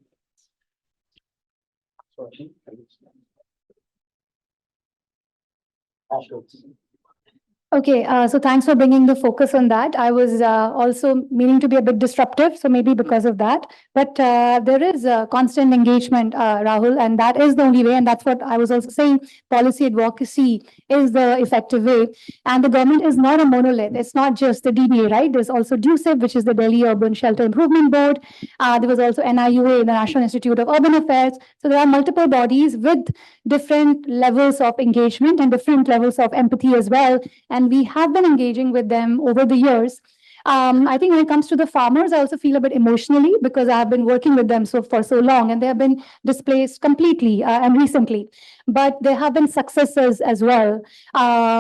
Okay, so thanks for bringing the focus on that. I was also meaning to be a bit disruptive, so maybe because of that. But there is constant engagement, Rahul, and that is the only way. And that's what I was also saying. Policy advocacy is the effective way. And the government is not a monolith. It's not just the DBA, right? There's also DUSIP, which is the Delhi Urban Shelter Improvement Board. There was also NIUA, the National Institute of Urban Affairs. So there are multiple bodies with different levels of engagement and different levels of empathy as well. And we have been engaging with them over the years. I think when it comes to the farmers, I also feel a bit emotionally because I have been working with them for so long, and they have been displaced completely and recently. But there have been successes as well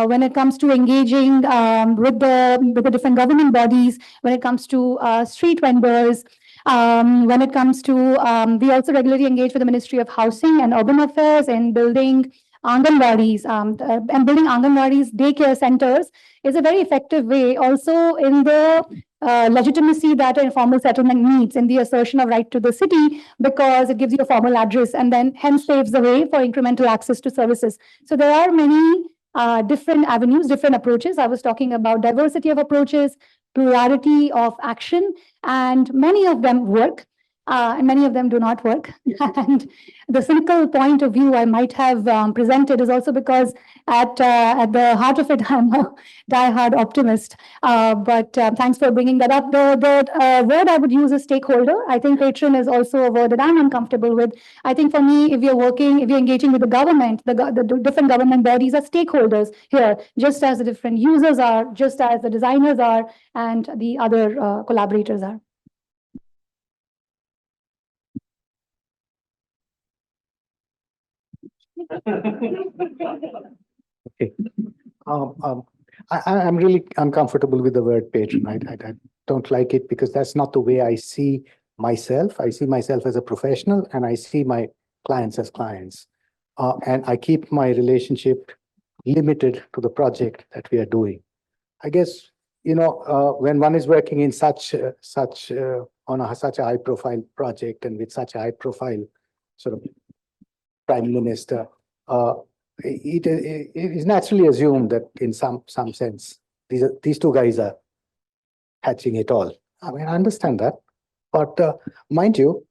when it comes to engaging with the different government bodies. When it comes to street vendors. When it comes to, we also regularly engage with the Ministry of Housing and Urban Affairs in building Anganwadis and building Anganwadis daycare centers is a very effective way also in the legitimacy that an informal settlement needs in the assertion of right to the city because it gives you a formal address and then hence paves the way for incremental access to services. So there are many different avenues, different approaches. I was talking about diversity of approaches, plurality of action, and many of them work. And many of them do not work. And the cynical point of view I might have presented is also because at the heart of it, I'm a diehard optimist. But thanks for bringing that up. The word I would use is stakeholder. I think patron is also a word that I'm uncomfortable with. I think for me, if you're engaging with the government, the different government bodies are stakeholders here, just as the different users are, just as the designers are, and the other collaborators are. Okay. I'm really uncomfortable with the word patron. I don't like it because that's not the way I see myself. I see myself as a professional and I see my clients as clients. And I keep my relationship limited to the project that we are doing. I guess, when one is working in such a high profile project and with such a high profile sort of prime minister, it is naturally assumed that in some sense, these two guys are hatching it all. I mean, I understand that. But mind you,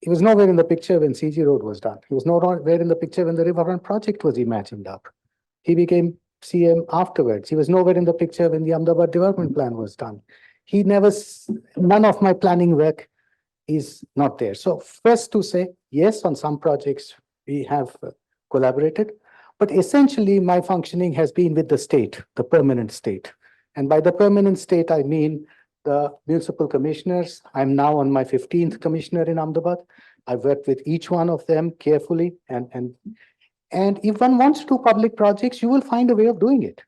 he was nowhere in the picture when CG Road was done. He was nowhere in the picture when the Riverfront project was imagined up. He became CM afterwards. He was nowhere in the picture when the Ahmedabad development plan was done. None of my planning work is not there. So first to say, yes, on some projects we have collaborated, but essentially my functioning has been with the state, the permanent state. And by the permanent state, I mean the municipal commissioners. I'm now on my 15th commissioner in Ahmedabad. I've worked with each one of them carefully. And if one wants to do public projects, you will find a way of doing it.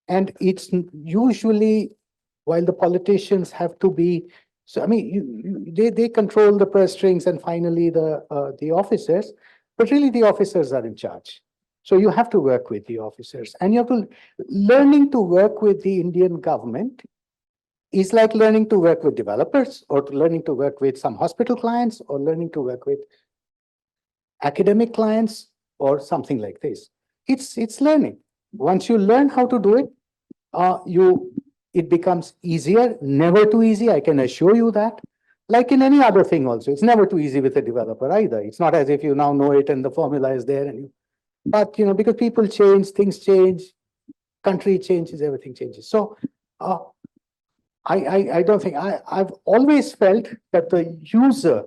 And it's usually, while the politicians have to be, so I mean, they control the purse strings and finally the officers, but really the officers are in charge. So you have to work with the officers, and you have to learning to work with the Indian government is like learning to work with developers or learning to work with some hospital clients or learning to work with academic clients or something like this. It's learning. Once you learn how to do it, it becomes easier, never too easy. I can assure you that. Like in any other thing also, it's never too easy with a developer either. It's not as if you now know it and the formula is there but because people change, things change, country changes, everything changes. So I don't think I've always felt that the user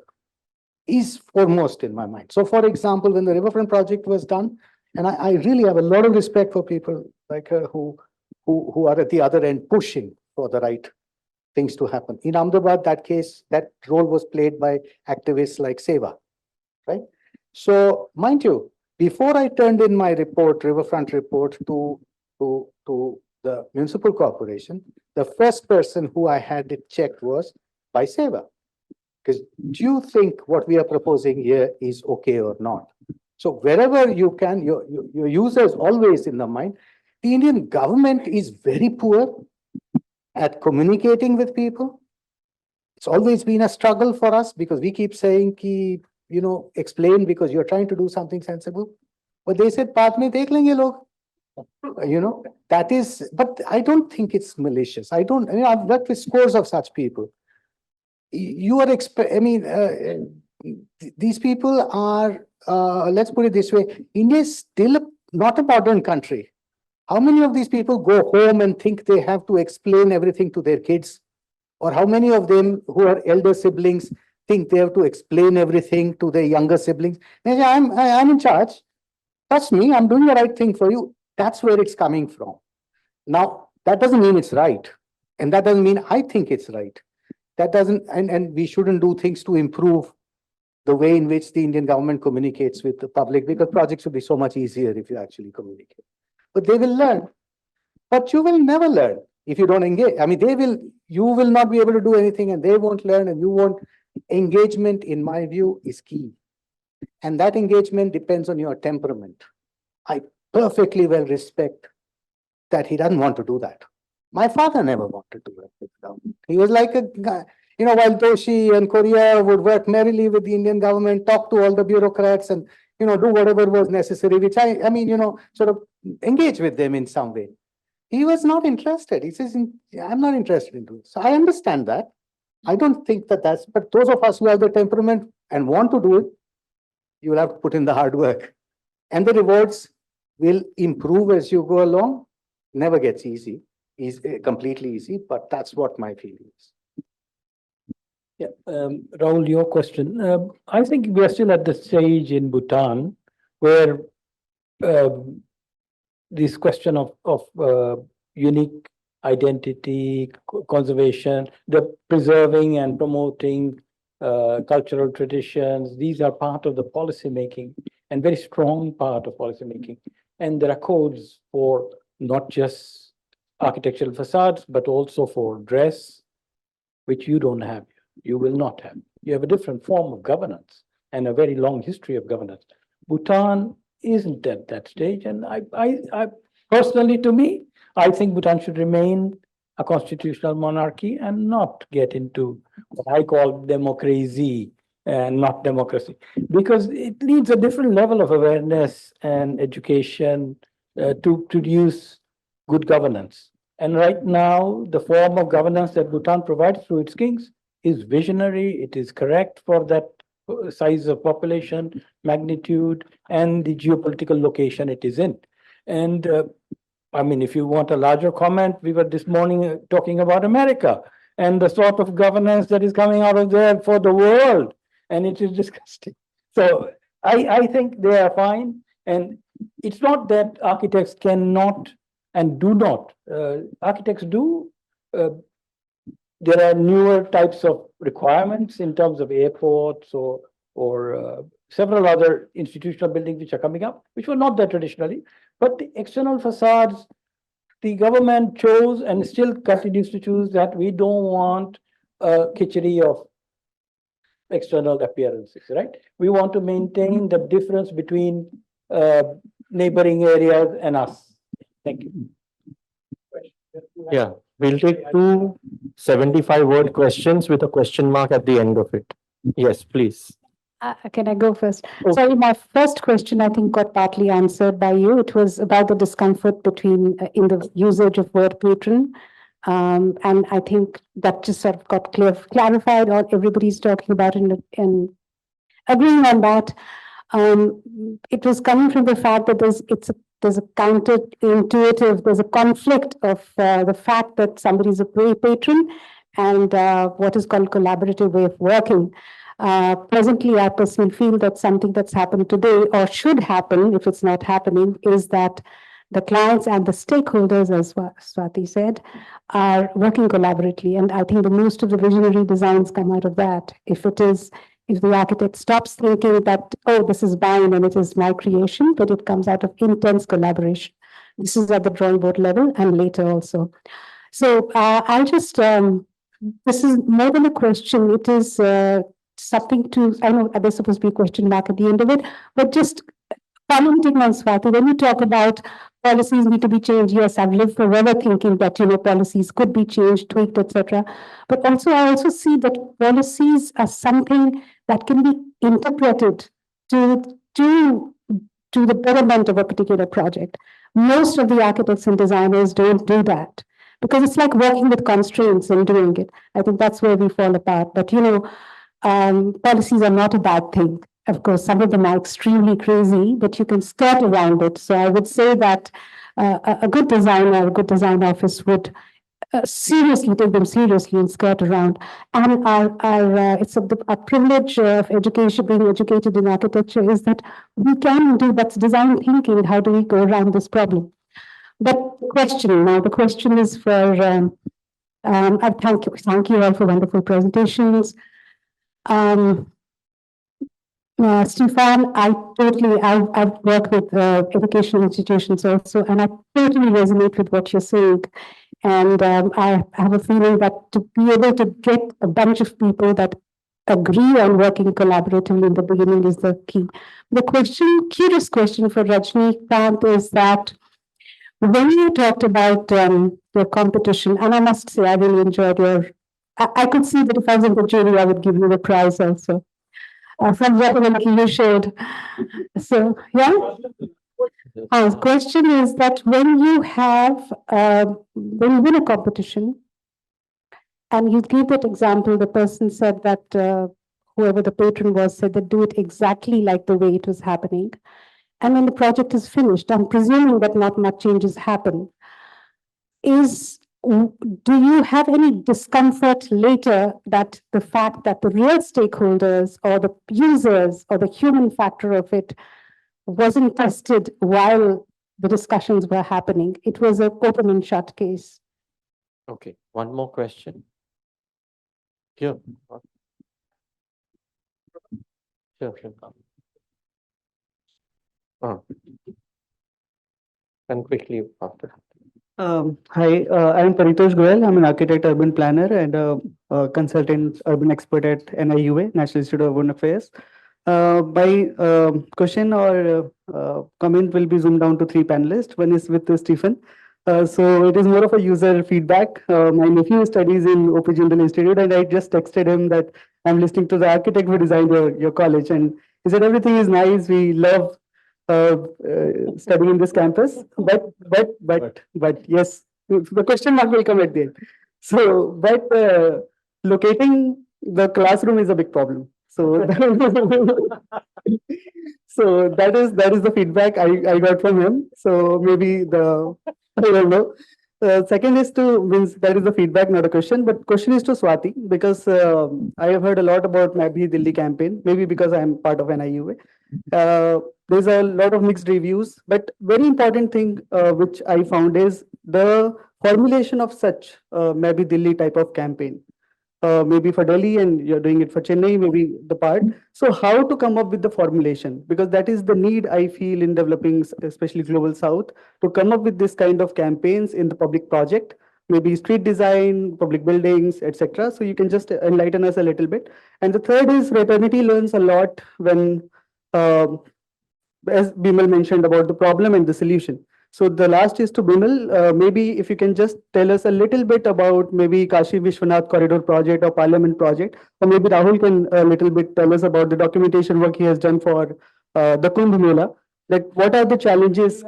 is foremost in my mind. So for example, when the Riverfront project was done, and I really have a lot of respect for people like her who are at the other end pushing for the right things to happen. In Ahmedabad, that role was played by activists like Seva, right? So mind you, before I turned in my report, Riverfront report to the municipal corporation, the first person who I had it checked was by Seva. Because do you think what we are proposing here is okay or not? So wherever you can, your users always in the mind. The Indian government is very poor at communicating with people. It's always been a struggle for us because we keep saying, explain because you're trying to do something sensible. But they said, "Baad mein dekh lenge log." That is, but I don't think it's malicious. I've worked with scores of such people. You are, these people are, let's put it this way, India is still not a modern country. How many of these people go home and think they have to explain everything to their kids? Or how many of them who are elder siblings think they have to explain everything to their younger siblings? They say, I'm in charge. Trust me, I'm doing the right thing for you. That's where it's coming from. Now, that doesn't mean it's right. And that doesn't mean I think it's right. That doesn't, and we shouldn't do things to improve the way in which the Indian government communicates with the public, because projects would be so much easier if you actually communicate. But they will learn. But you will never learn if you don't engage. You will not be able to do anything and they won't learn and you won't. Engagement, in my view, is key. And that engagement depends on your temperament. I perfectly well respect that he doesn't want to do that. My father never wanted to work with the government. He was like a guy, while Doshi and Korea would work merrily with the Indian government, talk to all the bureaucrats and, do whatever was necessary, which sort of engage with them in some way. He was not interested. He says, I'm not interested in doing it. So I understand that. I don't think that's, but those of us who have the temperament and want to do it, you will have to put in the hard work. And the rewards will improve as you go along. Never gets easy, completely easy, but that's what my feeling is. Yeah, Rahul, your question. I think we are still at the stage in Bhutan where this question of unique identity, conservation, the preserving and promoting cultural traditions, these are part of the policy making and very strong part of policy making. And there are codes for not just architectural facades, but also for dress, which you don't have. You will not have. You have a different form of governance and a very long history of governance. Bhutan isn't at that stage. And I personally, to me, I think Bhutan should remain a constitutional monarchy and not get into what I call democracy and not democracy, because it needs a different level of awareness and education to produce good governance. And right now, the form of governance that Bhutan provides through its kings is visionary. It is correct for that size of population, magnitude, and the geopolitical location it is in. And if you want a larger comment, we were this morning talking about America and the sort of governance that is coming out of there for the world. And it is disgusting. So I think they are fine. And it's not that architects cannot and do not. Architects do. There are newer types of requirements in terms of airports or several other institutional buildings which are coming up, which were not there traditionally. But the external facades, the government chose and still continues to choose that we don't want a kitchery of external appearances, right? We want to maintain the difference between neighboring areas and us. Thank you. Yeah, we'll take two 75-word questions with a question mark at the end of it. Yes, please. Can I go first? Okay. Sorry, my first question I think got partly answered by you. It was about the discomfort between in the usage of word patron. And I think that just sort of got clarified, or everybody's talking about it and agreeing on that. It was coming from the fact that there's a counterintuitive, there's a conflict of the fact that somebody is a patron and what is called collaborative way of working. Presently, I personally feel that something that's happened today or should happen, if it's not happening, is that the clients and the stakeholders, as Swati said, are working collaboratively. And I think the most of the visionary designs come out of that. If the architect stops thinking that, oh, this is mine and it is my creation, but it comes out of intense collaboration. This is at the drawing board level and later also. So I'll just, this is more than a question. It is something to, I know there's supposed to be a question mark at the end of it, but just commenting on Swati, when you talk about policies need to be changed, yes, I've lived forever thinking that, policies could be changed, tweaked, etc. But also, I also see that policies are something that can be interpreted to the betterment of a particular project. Most of the architects and designers don't do that because it's like working with constraints and doing it. I think that's where we fall apart. But policies are not a bad thing. Of course, some of them are extremely crazy, but you can skirt around it. So I would say that a good designer, a good design office would seriously take them seriously and skirt around. And it's a privilege of education, being educated in architecture, is that we can do that's design thinking. How do we go around this problem? But the question is for. I thank you all for wonderful presentations. Stephane, I've worked with educational institutions also, and I totally resonate with what you're saying. And I have a feeling that to be able to get a bunch of people that agree on working collaboratively in the beginning is the key. The curious question for Rajnikant is that when you talked about your competition, and I must say, I really enjoyed I could see that if I was in the jury, I would give you the prize also. From what you shared. So, yeah. The question is that when you win a competition, and you gave that example, the person said that whoever the patron was said that do it exactly like the way it was happening. And when the project is finished, I'm presuming that not much changes happen. Do you have any discomfort later that the fact that the real stakeholders or the users or the human factor of it wasn't tested while the discussions were happening? It was an open and shut case. Okay, one more question. Here. Sure. And quickly after. Hi, I'm Paritosh Goyal. I'm an architect, urban planner, and a consultant, urban expert at NIUA, National Institute of Urban Affairs. My question or comment will be zoomed down to three panelists. One is with Stephane. So it is more of a user feedback. My nephew studies in OP Jindal Institute, and I just texted him that I'm listening to the architect who designed your college, and he said everything is nice. We love studying in this campus, but yes, the question mark will come at the end. So, but locating the classroom is a big problem. So, so that is the feedback I got from him. So maybe I don't know. Second is that is the feedback, not a question, but question is to Swati, because I have heard a lot about Maybe Delhi campaign, maybe because I am part of NIUA. There's a lot of mixed reviews, but very important thing which I found is the formulation of such Maybe Delhi type of campaign. Maybe for Delhi and you're doing it for Chennai, maybe the part. So how to come up with the formulation? Because that is the need I feel in developing, especially Global South, to come up with this kind of campaigns in the public project, maybe street design, public buildings, etc. So you can just enlighten us a little bit. And the third is fraternity learns a lot when, as Bimal mentioned about the problem and the solution. So the last is to Bimal. Maybe if you can just tell us a little bit about maybe Kashi Vishwanath Corridor project or Parliament project, or maybe Rahul can a little bit tell us about the documentation work he has done for the Kumbh Mela. Like what are the challenges?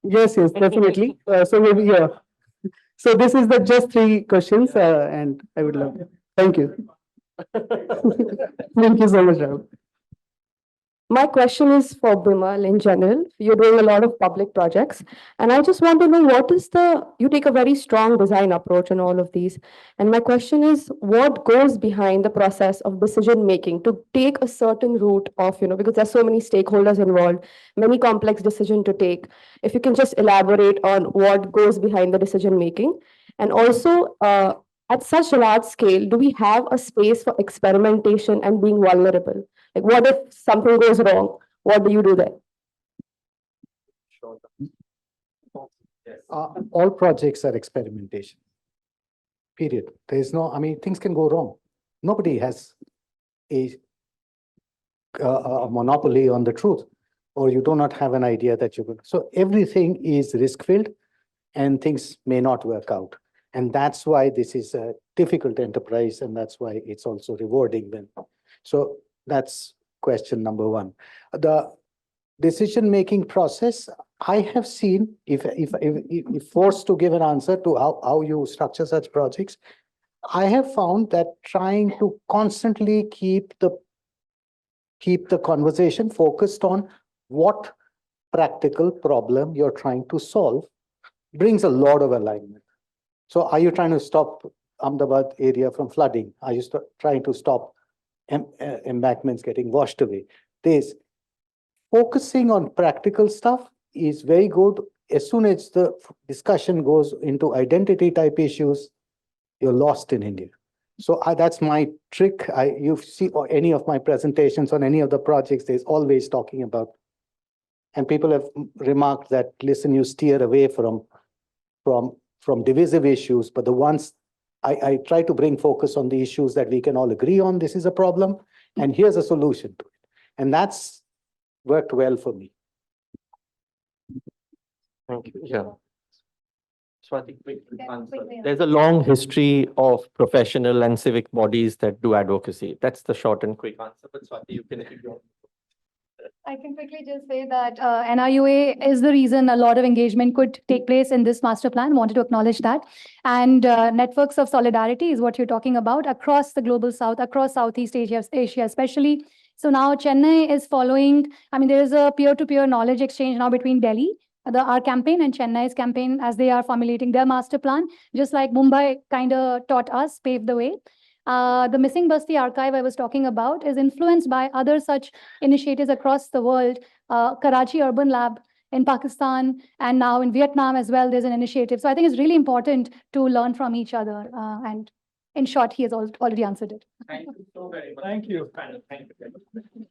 Yes, definitely. So maybe yeah. So this is the just three questions, and I would love. Thank you. Thank you so much, Rahul. My question is for Bimal in general. You're doing a lot of public projects, and I just want to know you take a very strong design approach in all of these. And my question is, what goes behind the process of decision making to take a certain route of, because there's so many stakeholders involved, many complex decisions to take. If you can just elaborate on what goes behind the decision making. And also, at such a large scale, do we have a space for experimentation and being vulnerable? Like, what if something goes wrong? What do you do then? All projects are experimentation. Period. There is no, things can go wrong. Nobody has a monopoly on the truth, or you do not have an idea that you're going. So everything is risk-filled and things may not work out. And that's why this is a difficult enterprise, and that's why it's also rewarding them. So that's question number one. The decision-making process, I have seen, if forced to give an answer to how you structure such projects, I have found that trying to constantly keep the conversation focused on what practical problem you're trying to solve brings a lot of alignment. So are you trying to stop Ahmedabad area from flooding? Are you trying to stop embankments getting washed away? This focusing on practical stuff is very good. As soon as the discussion goes into identity type issues, you're lost in India. So that's my trick. You see any of my presentations on any of the projects, there's always talking about, and people have remarked that, listen, you steer away from divisive issues, but the ones I try to bring focus on the issues that we can all agree on. This is a problem, and here's a solution to it. And that's worked well for me. Thank you. Yeah. Swati, quick answer. There's a long history of professional and civic bodies that do advocacy. That's the short and quick answer. But Swati, you can. I can quickly just say that NRUA is the reason a lot of engagement could take place in this master plan. Wanted to acknowledge that. And networks of solidarity is what you're talking about across the global south, across Southeast Asia especially. So now Chennai is following, I mean, there is a peer-to-peer knowledge exchange now between Delhi, our campaign, and Chennai's campaign as they are formulating their master plan, just like Mumbai kind of taught us, paved the way. The Missing Basti archive I was talking about is influenced by other such initiatives across the world. Karachi Urban Lab in Pakistan, and now in Vietnam as well, there's an initiative. So I think it's really important to learn from each other. And in short, he has already answered it. Thank you so very much. Thank you. Thank you.